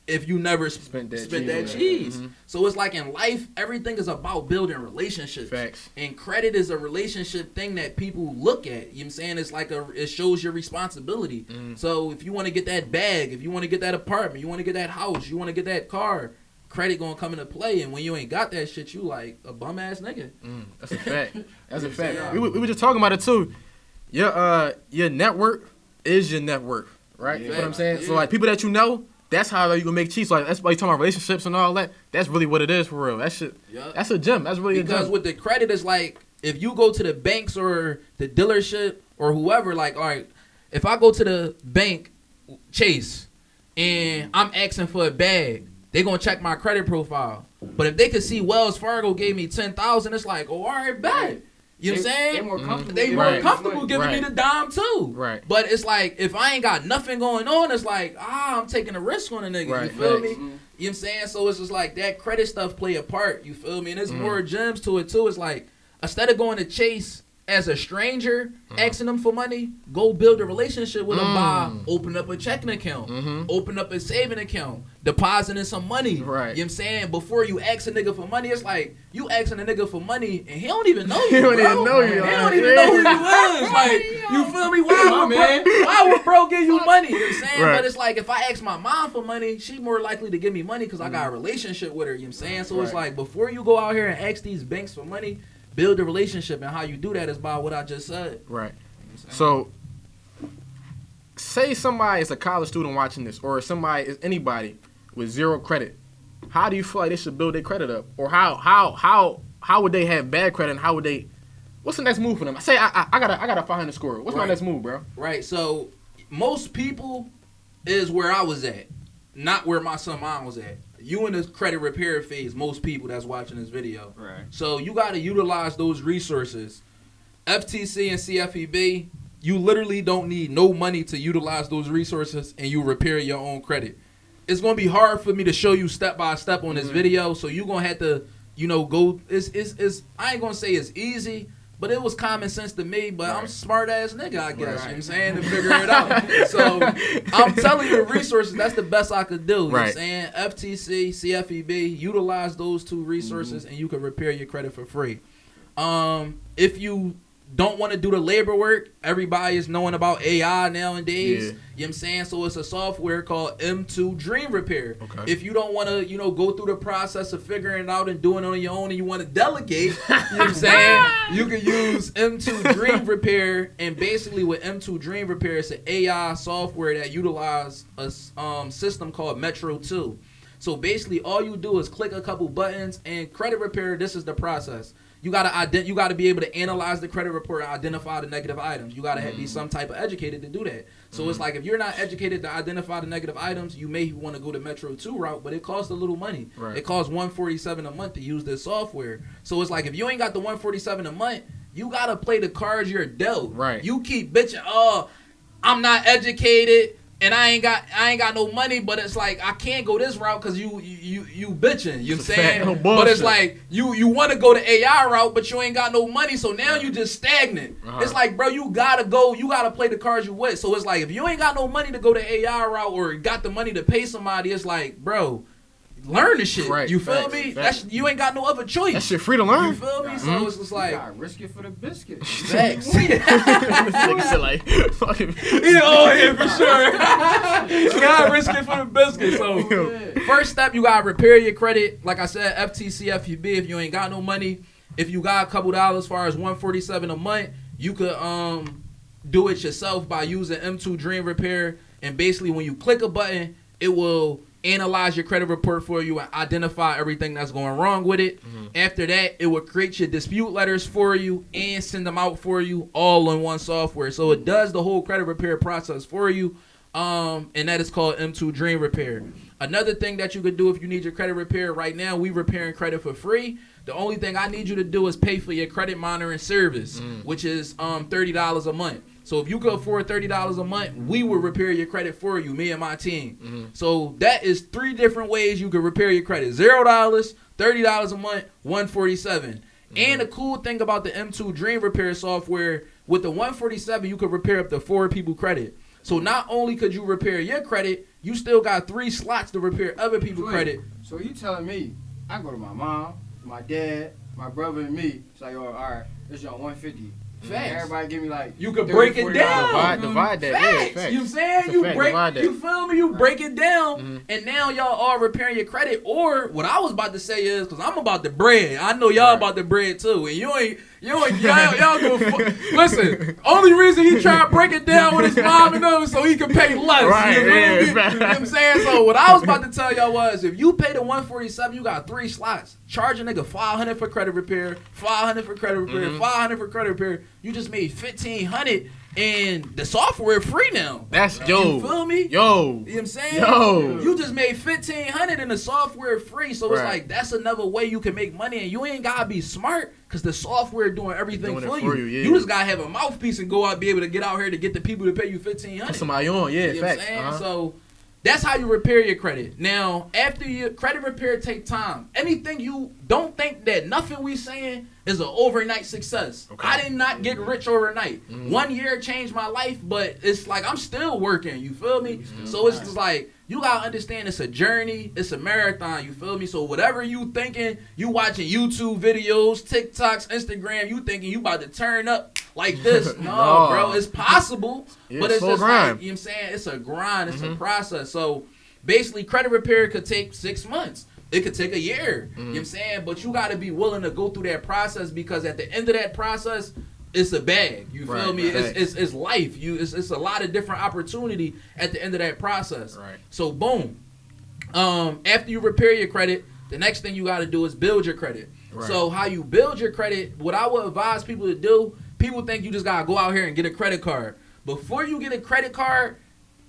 if you never spent that cheese. So it's like in life, everything is about building relationships. Facts. And credit is a relationship thing that people look at. You know what I'm saying? It's like it shows your responsibility. So if you want to get that bag, if you want to get that apartment, you want to get that house, you want to get that car, credit gonna come into play, and when you ain't got that shit, you like a bum ass nigga. That's a fact. That's a fact. We were just talking about it too. Your network is your net worth, right? You know what I'm saying? Yeah. So like people that you know, that's how you can make cheats. Like that's why you talking about relationships and all that. That's really what it is for real. That shit. Yep. That's a gem. That's really a gem. Because with the credit, it's like if you go to the banks or the dealership or whoever, like all right, if I go to the bank, Chase, and I'm asking for a bag, they gonna check my credit profile. But if they could see Wells Fargo gave me $10,000, it's like, oh, all right, bet. You know what I'm saying? They more comfortable giving me the dime too. Right. But it's like if I ain't got nothing going on, it's like I'm taking a risk on a nigga. Right. You feel me? You know what I'm saying? So it's just like that credit stuff play a part. You feel me? And there's more gems to it too. It's like instead of going to Chase as a stranger, asking them for money, go build a relationship with them by open up a checking account, open up a saving account, depositing some money. Right. You know what I'm saying? Before you ask a nigga for money, it's like you asking a nigga for money and he don't even know you. He don't even know you. He don't even know who you is. Like, you feel me? Why would bro give you money? You know what I'm saying? Right. But it's like if I ask my mom for money, she's more likely to give me money because I got a relationship with her. You know what I'm saying? So it's like before you go out here and ask these banks for money, build a relationship, and how you do that is by what I just said. Right. So, say somebody is a college student watching this, or somebody is anybody with zero credit. How do you feel like they should build their credit up, or how would they have bad credit, and how would they? What's the next move for them? Say I got a 500 score. What's my next move, bro? Right. So most people is where I was at, not where my son mom was at. You in the credit repair phase, most people that's watching this video. Right. So you got to utilize those resources. FTC and CFEB, you literally don't need no money to utilize those resources and you repair your own credit. It's going to be hard for me to show you step by step on this video, so you're going to have to, go, I ain't going to say it's easy, but it was common sense to me, but I'm a smart ass nigga, I guess, you know what I'm saying, to figure it out. So I'm telling you the resources, that's the best I could do. You know what I'm saying? FTC, CFEB, utilize those two resources and you can repair your credit for free. If you don't want to do the labor work, everybody is knowing about AI nowadays. You know what I'm saying? So it's a software called M2 Dream Repair. Okay. If you don't want to, go through the process of figuring it out and doing it on your own and you want to delegate, you know what I'm saying? You can use M2 Dream Repair, and basically with M2 Dream Repair, it's an AI software that utilizes a system called Metro 2. So basically all you do is click a couple buttons, and credit repair, this is the process. You gotta be able to analyze the credit report and identify the negative items. You gotta be some type of educated to do that. So it's like if you're not educated to identify the negative items, you may want to go the Metro 2 route, but it costs a little money. Right. It costs $147 a month to use this software. So it's like if you ain't got the $147 a month, you gotta play the cards you're dealt. Right. You keep bitching, oh, I'm not educated and I ain't got no money, but it's like I can't go this route because you bitching. You know what I'm saying? But it's like you want to go the AI route, but you ain't got no money, so now you just stagnant. It's like, bro, you gotta play the cards you with. So it's like if you ain't got no money to go the AI route or got the money to pay somebody, it's like, bro, learn the shit. Right. You feel me? You ain't got no other choice. That shit free to learn. You feel me? So it's just like, you gotta risk it for the biscuit. Facts. like fucking. Yeah, for sure. You gotta risk it for the biscuit. So first step, you gotta repair your credit. Like I said, FTC, FUB. If you ain't got no money, if you got a couple dollars, as far as $147 a month, you could do it yourself by using M2 Dream Repair. And basically, when you click a button, it will analyze your credit report for you and identify everything that's going wrong with it. After that, it will create your dispute letters for you and send them out for you all in one software. So it does the whole credit repair process for you, and that is called M2 Dream Repair. Another thing that you could do if you need your credit repair right now, we repairing credit for free. The only thing I need you to do is pay for your credit monitoring service, which is $30 a month. So if you could afford $30 a month, we will repair your credit for you, me and my team. So that is 3 different ways you could repair your credit. $0, $30 a month, $147. And the cool thing about the M2 Dream Repair software, with the $147, you could repair up to 4 people credit. So not only could you repair your credit, you still got 3 slots to repair other people's credit. So you telling me I go to my mom, my dad, my brother, and me. It's like, all right, it's your 150. Facts. Everybody give me like you could break it down. Divide that. Facts. Yeah, you know what I'm saying? You break. You feel me? You break it down, and now y'all all repairing your credit. Or what I was about to say is, because I'm about the bread. I know y'all about the bread too, and you Y'all go. Listen, only reason he tried to break it down with his mom and them so he could pay less. Right, You know yeah, what I'm saying? So what I was about to tell y'all was, if you pay the $147, you got 3 slots. Charge a nigga $500 for credit repair, $500 for credit repair, $500 for credit repair. You just made $1,500. And the software free now. That's You feel me? Yo. You know what I'm saying? Yo. You just made $1,500 and the software free. So it's like, that's another way you can make money. And you ain't got to be smart because the software doing everything for you. Yeah. You just got to have a mouthpiece and go out and be able to get out here to get the people to pay you $1,500. Put somebody on, yeah, You know what I'm facts. saying? So that's how you repair your credit. Now, after your credit repair take time. Anything you don't think that nothing we saying is an overnight success. Okay. I did not get rich overnight. 1 year changed my life, but it's like I'm still working. You feel me? So it's just like you gotta understand it's a journey, it's a marathon. You feel me? So whatever you thinking, you watching YouTube videos, TikToks, Instagram, you thinking you about to turn up like this? No, bro, it's possible, but it's just grind. like, you know what I'm saying? It's a grind. It's a process. So basically, credit repair could take 6 months. It could take a year. You know what I'm saying? But you got to be willing to go through that process because at the end of that process, it's a bag. You feel me? It's life. It's a lot of different opportunity at the end of that process. Right. So boom. After you repair your credit, the next thing you got to do is build your credit. Right. So how you build your credit, what I would advise people to do, people think you just got to go out here and get a credit card. Before you get a credit card,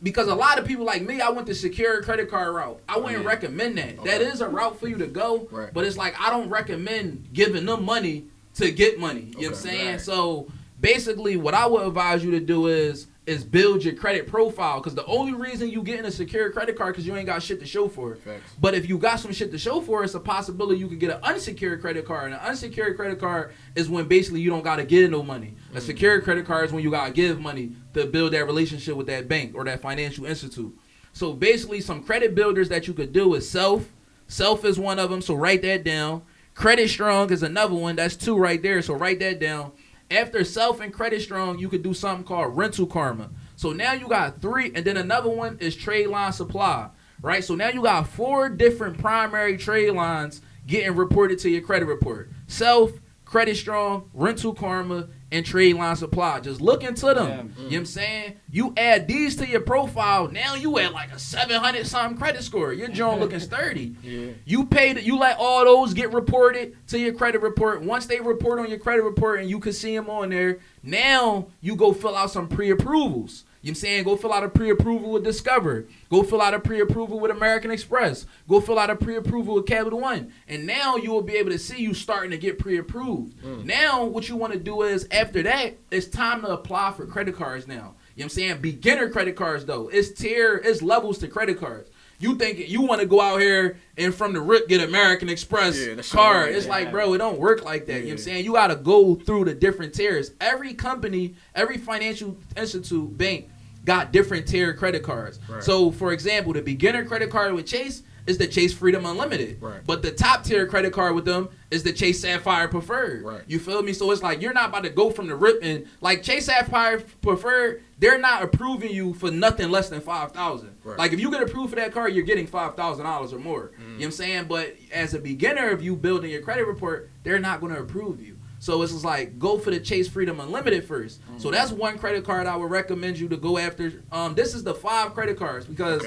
because a lot of people like me, I went the secure credit card route. I wouldn't recommend that. Okay. That is a route for you to go, Right. but it's like I don't recommend giving them money to get money. You know what I'm saying? Right. So basically what I would advise you to do is build your credit profile, because the only reason you getting a secure credit card because you ain't got shit to show for it. Facts. But if you got some shit to show for it, it's a possibility you could get an unsecured credit card. And an unsecured credit card is when basically you don't got to give no money. A secured credit card is when you got to give money to build that relationship with that bank or that financial institute. So basically some credit builders that you could do is Self. Self is one of them, so write that down. Credit Strong is another one. That's 2 right there, so write that down. After Self and Credit Strong, you could do something called Rental Karma. So now you got 3, and then another one is Trade Line Supply, right? So now you got 4 different primary trade lines getting reported to your credit report. Self, Credit Strong, Rental Karma, and Trade Line Supply. Just look into them. You know what I'm saying? You add these to your profile, now you at like a 700-something credit score. Your joint looking sturdy. Yeah. You let all those get reported to your credit report. Once they report on your credit report and you can see them on there, now you go fill out some pre-approvals. You know what I'm saying? Go fill out a pre-approval with Discover. Go fill out a pre-approval with American Express. Go fill out a pre-approval with Capital One. And now you will be able to see you starting to get pre-approved. Now what you want to do is, after that, it's time to apply for credit cards now. You know what I'm saying? Beginner credit cards, though. It's levels to credit cards. You think you want to go out here and from the rip get American Express card. It's like, bro, it don't work like that. You know what I'm saying? You got to go through the different tiers. Every company, every financial institute, bank, got different tier credit cards. Right. So, for example, the beginner credit card with Chase is the Chase Freedom Unlimited. Right. But the top tier credit card with them is the Chase Sapphire Preferred. Right. You feel me? So it's like you're not about to go from the rip and like Chase Sapphire Preferred, they're not approving you for nothing less than $5,000. Right. Like if you get approved for that card, you're getting $5,000 or more. You know what I'm saying? But as a beginner, if you building your credit report, they're not going to approve you. So it's just like, go for the Chase Freedom Unlimited first. So that's one credit card I would recommend you to go after. This is the 5 credit cards because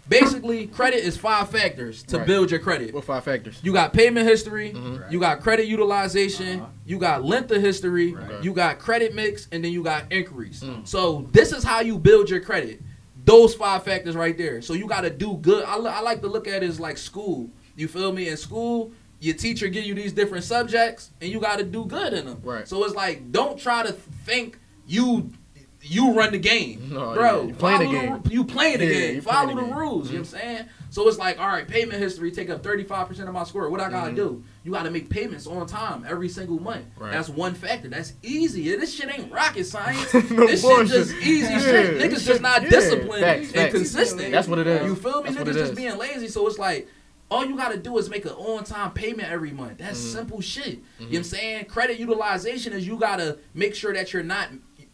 basically credit is 5 factors to build your credit. What 5 factors? You got payment history, you got credit utilization, you got length of history, you got credit mix, and then you got inquiries. So this is how you build your credit. Those 5 factors right there. So you got to do good. I like to look at it as like school. You feel me? In school, your teacher give you these different subjects, and you got to do good in them. Right. So it's like, don't try to think you run the game, bro. You playing the game. You playing the game. Follow the rules. You know what I'm saying? So it's like, all right, payment history take up 35% of my score. What I gotta do? You gotta make payments on time every single month. Right. That's one factor. That's easy. This shit ain't rocket science. This shit just easy shit. Niggas just not disciplined and consistent. That's what it is. You feel me? Niggas just being lazy. So it's like, all you got to do is make an on-time payment every month. That's simple shit. You know what I'm saying? Credit utilization is you got to make sure that you're not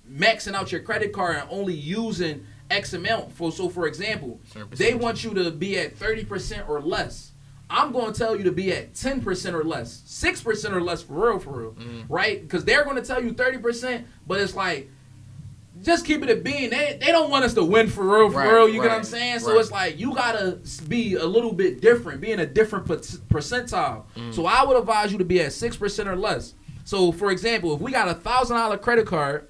maxing out your credit card and only using X amount. So for example, they want you to be at 30% or less I'm going to tell you to be at 10% or less, 6% or less for real, right? Because they're going to tell you 30%, but it's like, just keep it a bean. They don't want us to win for real, you get what I'm saying? So it's like, you got to be a little bit different, be in a different percentile. So I would advise you to be at 6% or less. So, for example, if we got a $1,000 credit card,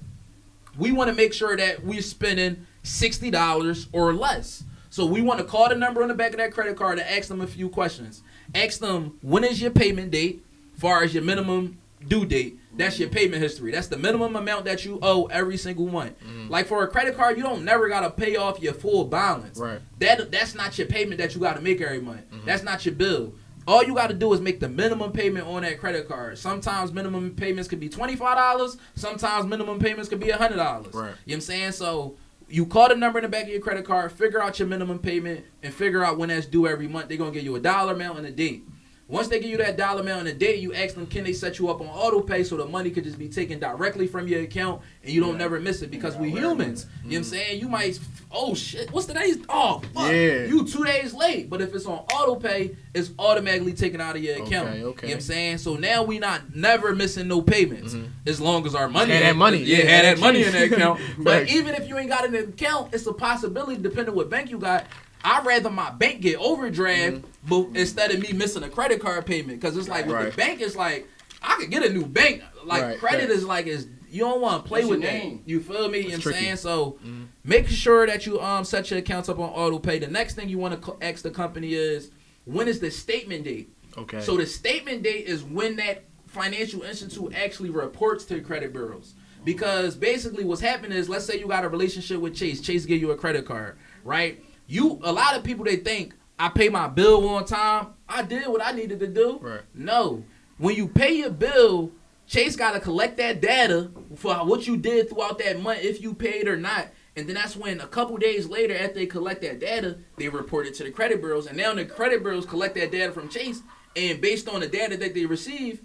we want to make sure that we're spending $60 or less. So we want to call the number on the back of that credit card and ask them a few questions. Ask them, when is your payment date, far as your minimum due date? That's your payment history. That's the minimum amount that you owe every single month. Like for a credit card, you don't never got to pay off your full balance. Right. That's not your payment that you got to make every month. That's not your bill. All you got to do is make the minimum payment on that credit card. Sometimes minimum payments could be $25. Sometimes minimum payments could be $100. Right. You know what I'm saying? So you call the number in the back of your credit card, figure out your minimum payment, and figure out when that's due every month. They're going to give you a dollar amount and a date. Once they give you that dollar amount and a date, you ask them, can they set you up on auto pay so the money could just be taken directly from your account and you don't never miss it, because we humans. You know what I'm saying? You might, oh shit, what's today's? Oh, fuck. Yeah. You 2 days late. But if it's on auto pay, it's automatically taken out of your account. Okay. You know what I'm saying? So now we not never missing no payments as long as our money. Had that money. Yeah, had that money in the account. But Right. even if you ain't got an account, it's a possibility, depending on what bank you got. I'd rather my bank get overdraft but instead of me missing a credit card payment. Because it's like with the bank, it's like, I could get a new bank. Like credit is like, you don't want to play with that. You feel me? You know what I'm saying? So make sure that you set your accounts up on auto pay. The next thing you want to ask the company is, when is the statement date? Okay. So the statement date is when that financial institute actually reports to the credit bureaus. Because basically what's happening is, let's say you got a relationship with Chase. Chase give you a credit card, right? A lot of people, they think, I pay my bill on time. I did what I needed to do. Right. No. When you pay your bill, Chase got to collect that data for what you did throughout that month, if you paid or not. And then that's when a couple days later, after they collect that data, they report it to the credit bureaus. And now the credit bureaus collect that data from Chase. And based on the data that they receive,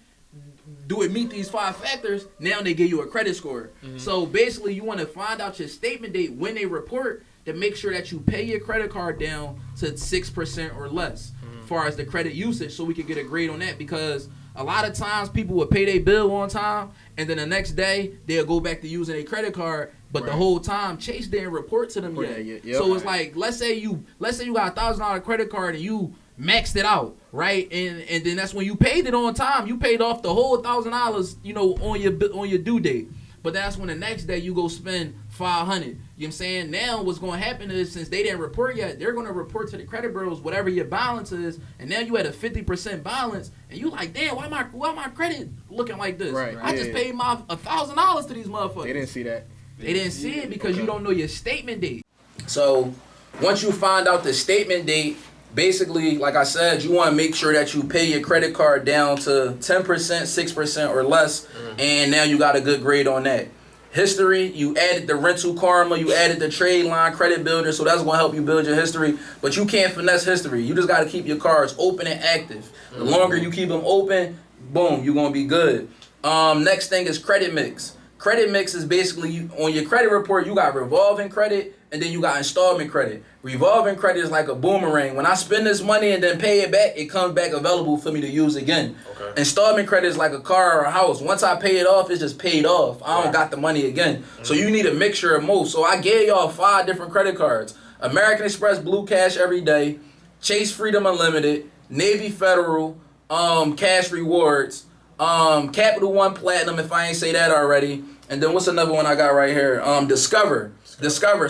do it meet these 5 factors, now they give you a credit score. So basically, you want to find out your statement date when they report, to make sure that you pay your credit card down to 6% or less as far as the credit usage, so we can get a grade on that. Because a lot of times people will pay their bill on time, and then the next day they'll go back to using a credit card, but the whole time Chase didn't report to them yet. So it's like, let's say you got a $1,000 credit card and you maxed it out, right? And then that's when you paid it on time. You paid off the whole $1,000, on your due date. But that's when the next day you go spend $500. You know what I'm saying? Now what's going to happen is, since they didn't report yet, they're going to report to the credit bureaus whatever your balance is, and now you had a 50% balance, and you like, damn, why my credit looking like this? Right. I just paid my $1,000 to these motherfuckers. They didn't see that. They didn't see it because you don't know your statement date. So once you find out the statement date, basically, like I said, you want to make sure that you pay your credit card down to 10%, 6% or less, and now you got a good grade on that. History, you added the rental karma, you added the trade line credit builder, so that's going to help you build your history. But you can't finesse history. You just got to keep your cards open and active. The longer you keep them open, boom, you're going to be good. Next thing is credit mix. Credit mix is basically, on your credit report, you got revolving credit, and then you got installment credit. Revolving credit is like a boomerang. When I spend this money and then pay it back, it comes back available for me to use again. Okay. Installment credit is like a car or a house. Once I pay it off, it's just paid off. I don't got the money again. So you need a mixture of most. So I gave y'all 5 different credit cards. American Express Blue Cash Every Day, Chase Freedom Unlimited, Navy Federal, Cash Rewards, Capital One Platinum, if I ain't say that already. And then what's another one I got right here? Discover.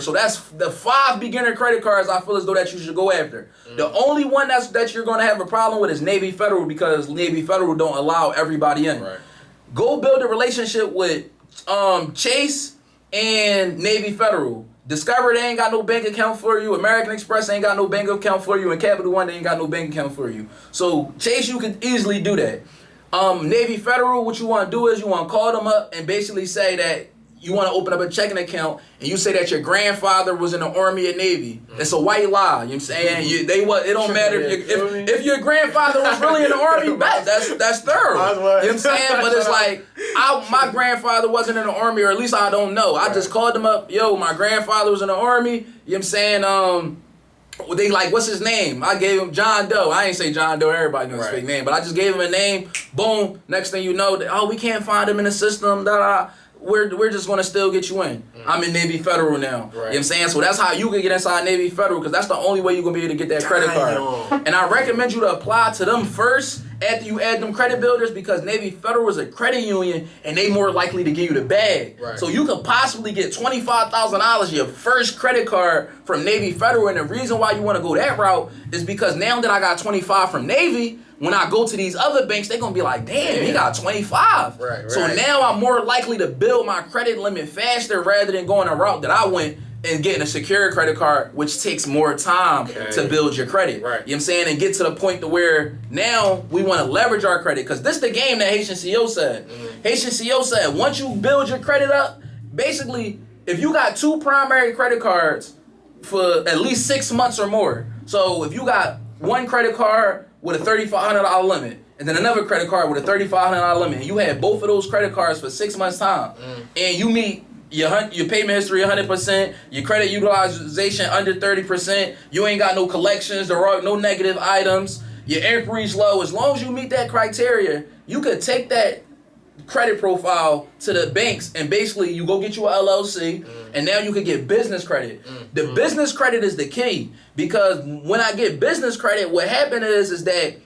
So that's the 5 beginner credit cards I feel as though that you should go after. The only one that you're going to have a problem with is Navy Federal, because Navy Federal don't allow everybody in. Right. Go build a relationship with Chase and Navy Federal. Discover, they ain't got no bank account for you. American Express ain't got no bank account for you. And Capital One, they ain't got no bank account for you. So Chase, you can easily do that. Navy Federal, what you want to do is you want to call them up and basically say that you want to open up a checking account, and you say that your grandfather was in the Army or Navy. It's a white lie. You know what I'm saying? It don't matter if your grandfather was really in the Army. That's thorough. You know what I'm saying? But it's like, my grandfather wasn't in the Army, or at least I don't know. I just called them up. Yo, my grandfather was in the Army. You know what I'm saying? they like, what's his name? I gave him John Doe. I ain't say John Doe. Everybody knows his fake name, but I just gave him a name. Boom. Next thing you know, we can't find him in the system. We're just gonna still get you in. I'm in Navy Federal now. Right. You know what I'm saying? So that's how you can get inside Navy Federal, because that's the only way you're gonna be able to get that credit card. And I recommend you to apply to them first after you add them credit builders, because Navy Federal is a credit union and they more likely to give you the bag. Right. So you could possibly get $25,000 your first credit card from Navy Federal. And the reason why you want to go that route is because now that I got 25 from Navy, when I go to these other banks, they're going to be like, damn, he got 25. Right. So now I'm more likely to build my credit limit faster rather than going a route that I went and getting a secured credit card, which takes more time to build your credit. Right. You know what I'm saying? And get to the point to where now we want to leverage our credit. Because this is the game that Haitian CO said. Haitian CO said, once you build your credit up, basically, if you got 2 primary credit cards for at least 6 months or more. So if you got one credit card with a $3,500 limit, and then another credit card with a $3,500 limit, and you had both of those credit cards for 6 months' time, and you meet your payment history 100%, your credit utilization under 30%, you ain't got no collections, there are no negative items, your inquiries low, as long as you meet that criteria, you could take that credit profile to the banks, and basically you go get you a LLC, and now you can get business credit. The business credit is the key, because when I get business credit, what happened is that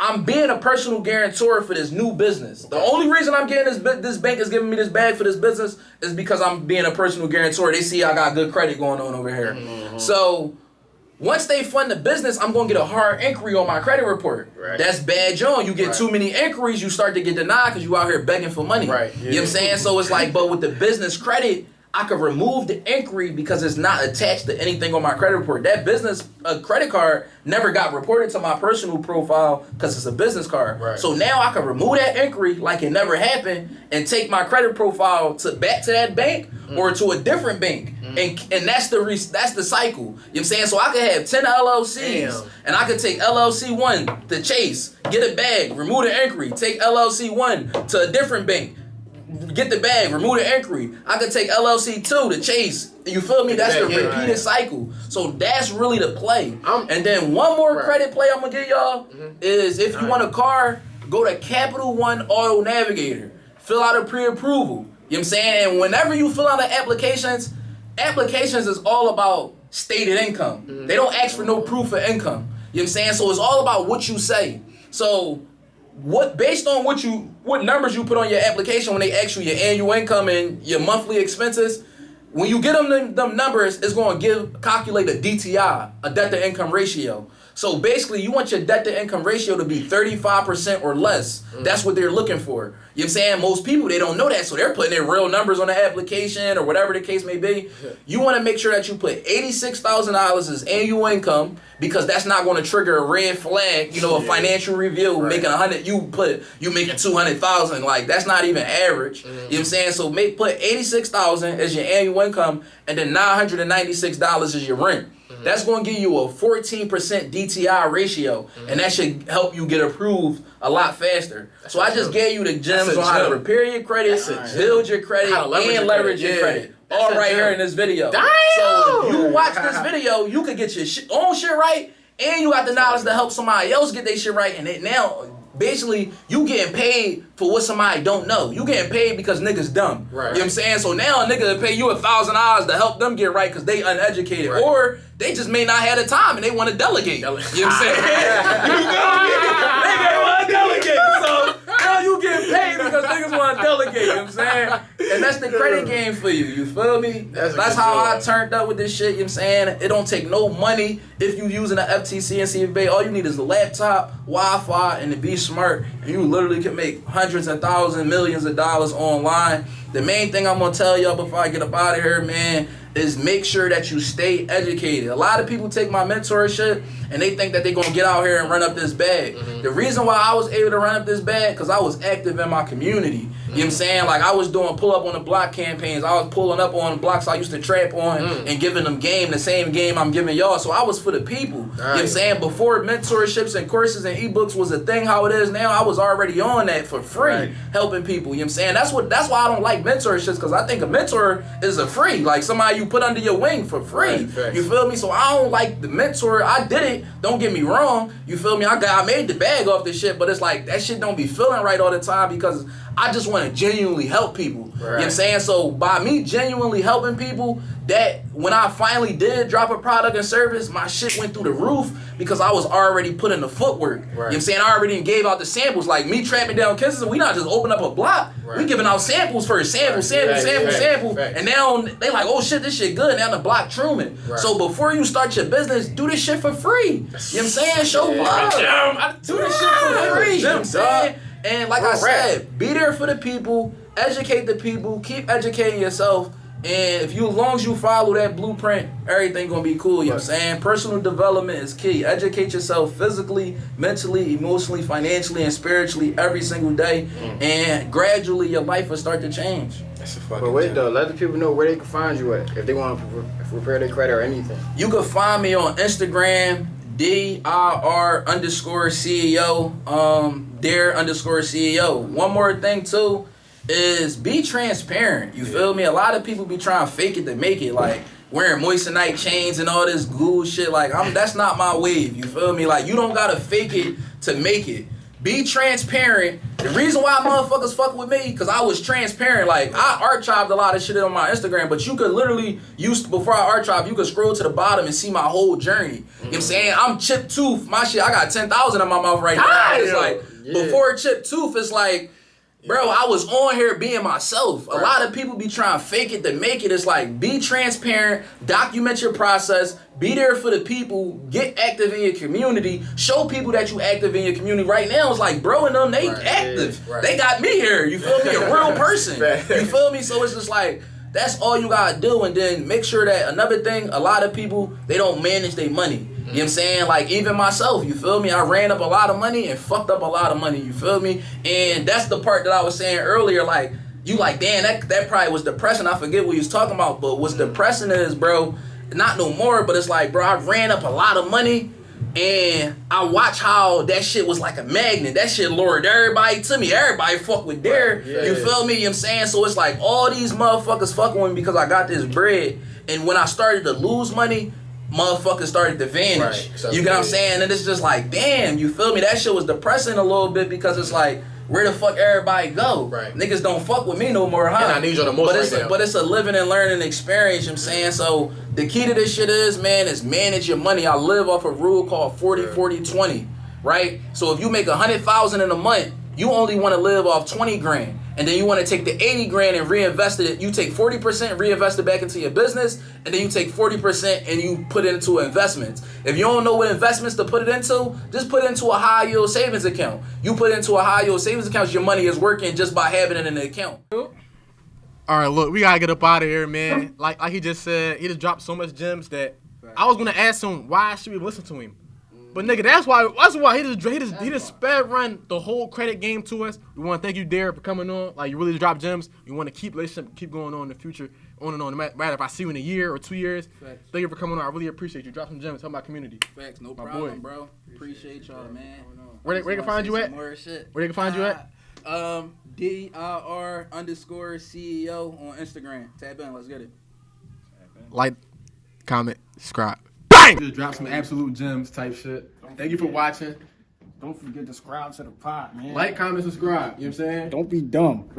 I'm being a personal guarantor for this new business. The only reason I'm getting this bank is giving me this bag for this business is because I'm being a personal guarantor. They see I got good credit going on over here. So once they fund the business, I'm going to get a hard inquiry on my credit report. Right. That's bad, John. You get too many inquiries, you start to get denied because you out here begging for money. Right. You know what I'm saying? So it's like, but with the business credit, I could remove the inquiry because it's not attached to anything on my credit report. That business credit card never got reported to my personal profile because it's a business card. Right. So now I can remove that inquiry like it never happened and take my credit profile back to that bank or to a different bank. And that's the cycle. You know what I'm saying? So I could have 10 LLCs and I could take LLC 1 to Chase, get a bag, remove the inquiry, take LLC 1 to a different bank, get the bag, remove the inquiry. I could take LLC 2 to Chase. You feel me? That's the repeated cycle. So that's really the play. And then one more credit play I'm going to give y'all is if you want a car, go to Capital One Auto Navigator. Fill out a pre-approval. You know what I'm saying? And whenever you fill out the applications is all about stated income. They don't ask for no proof of income. You know what I'm saying? So it's all about what you say. So based on what numbers you put on your application when they ask you your annual income and your monthly expenses, when you get them numbers, it's going to calculate a DTI, a debt to income ratio. So basically, you want your debt to income ratio to be 35% or less. That's what they're looking for. You know what I'm saying? Most people, they don't know that, so they're putting in real numbers on the application or whatever the case may be. You want to make sure that you put $86,000 as annual income, because that's not going to trigger a red flag, a financial review making 100, you making 200,000, like that's not even average. You know what I'm saying? So put 86,000 as your annual income, and then $996 is your rent. That's going to give you a 14% DTI ratio, and that should help you get approved a lot faster. So I just gave you the gems on how to repair your credit, build your credit, and leverage your credit. All right here in this video. Damn. So if you watch this video, you could get your own shit right, and you got the knowledge to help somebody else get their shit right. And now, basically, you getting paid for what somebody don't know. You getting paid because niggas dumb. Right. You know what I'm saying? So now a nigga will pay you $1,000 to help them get right because they uneducated. Right. Or they just may not have the time and they want to delegate. You know what I'm saying? You feel me? They may want to delegate. So now you getting paid because niggas want to delegate. You know what I'm saying? And that's the credit game for you. You feel me? That's how I turned up with this shit. You know what I'm saying? It don't take no money if you using the FTC and CFA. All you need is a laptop, Wi-Fi, and to be smart. And you literally can make hundreds of thousands, millions of dollars online. The main thing I'm going to tell y'all before I get up out of here, man, is make sure that you stay educated. A lot of people take my mentorship and they think that they're going to get out here and run up this bag. The reason why I was able to run up this bag, because I was active in my community. You know You know what I'm saying? Like, I was doing pull up on the block campaigns. I was pulling up on blocks I used to trap on and giving them the same game I'm giving y'all. So I was for the people. You know what I'm saying? Before mentorships and courses and ebooks was a thing how it is now, I was already on that for free, helping people. You know what I'm saying? That's why I don't like mentorships, because I think a mentor is a free, like somebody you put under your wing for free. You feel me? So I don't like the mentor. I did it. Don't get me wrong. You feel me? I made the bag off this shit, but it's like that shit don't be feeling right all the time, because I just want to genuinely help people. You know what I'm saying? So by me genuinely helping people, that when I finally did drop a product and service, my shit went through the roof, because I was already putting the footwork. You know what I'm saying? I already gave out the samples. Like me trapping down kisses, we not just open up a block. We giving out samples first. Sample. And now they like, oh shit, this shit good. Now the block Truman. So before you start your business, do this shit for free. You know what I'm saying? Show love. Do this shit for free. You know what I'm saying? And like I said, be there for the people, educate the people, keep educating yourself. And as long as you follow that blueprint, everything gonna be cool. You know what I'm saying? Personal development is key. Educate yourself physically, mentally, emotionally, financially, and spiritually every single day. And gradually your life will start to change. That's a fucking But wait though, let the people know where they can find you at if they want to repair their credit or anything. You can find me on Instagram, DIR_CEO, DIR_CEO. One more thing too is be transparent. You feel me? A lot of people be trying to fake it to make it, like wearing moissanite chains and all this ghoul shit. Like that's not my wave. You feel me? Like you don't gotta fake it to make it. Be transparent. The reason why motherfuckers fuck with me, because I was transparent. Like, I archived a lot of shit on my Instagram, but you could literally before I archive, you could scroll to the bottom and see my whole journey. You know what I'm saying? I'm chipped tooth. My shit, I got 10,000 in my mouth right now. It's like, before chipped tooth, it's like, bro, I was on here being myself. A lot of people be trying to fake it to make it. It's like, be transparent, document your process, be there for the people, get active in your community, show people that you active in your community. Right now, it's like, bro and them, they active. They got me here, you feel me? A real person. You feel me? So it's just like, that's all you gotta do. And then make sure that, another thing, a lot of people, they don't manage their money. You know what I'm saying? Like, even myself, you feel me? I ran up a lot of money and fucked up a lot of money, you feel me? And that's the part that I was saying earlier, like, you like, damn, that probably was depressing. I forget what you was talking about, but what's depressing is, bro, not no more, but it's like, bro, I ran up a lot of money and I watch how that shit was like a magnet. That shit lured everybody to me. Everybody fuck with Dare. You feel me? You know what I'm saying? So it's like, all these motherfuckers fucking with me because I got this bread. And when I started to lose money, motherfuckers started to vanish. You get what I'm saying? And it's just like, damn, you feel me? That shit was depressing a little bit, because it's like, where the fuck everybody go? Niggas don't fuck with me no more, huh? And I need you the most but it's a living and learning experience, you know what I'm saying? So the key to this shit is manage your money. I live off a rule called 40-40-20, right? So if you make 100,000 in a month, you only want to live off 20 grand. And then you want to take the 80 grand and reinvest it. You take 40%, reinvest it back into your business, and then you take 40% and you put it into investments. If you don't know what investments to put it into, just put it into a high yield savings account. You put it into a high yield savings account, your money is working just by having it in the account. All right, look, we gotta get up out of here, man. Like he just said, he just dropped so much gems that I was gonna ask him why should we listen to him. But nigga, that's why he just sped run the whole credit game to us. We want to thank you, Derek, for coming on. Like, you really dropped gems. We want to keep relationship keep going on in the future, on and on. No matter if I see you in a year or 2 years. Facts. Thank you for coming on. I really appreciate you. Drop some gems. Help my community. Facts, no problem, bro. Appreciate y'all, man. Where they can find you at? More shit. Where they can find you at? DIR_CEO on Instagram. Tap in. Let's get it. Like, comment, subscribe. Bang! Just drop some absolute gems type shit. Thank you for watching. Don't forget to subscribe to the pod, man. Like, comment, subscribe. You know what I'm saying? Don't be dumb.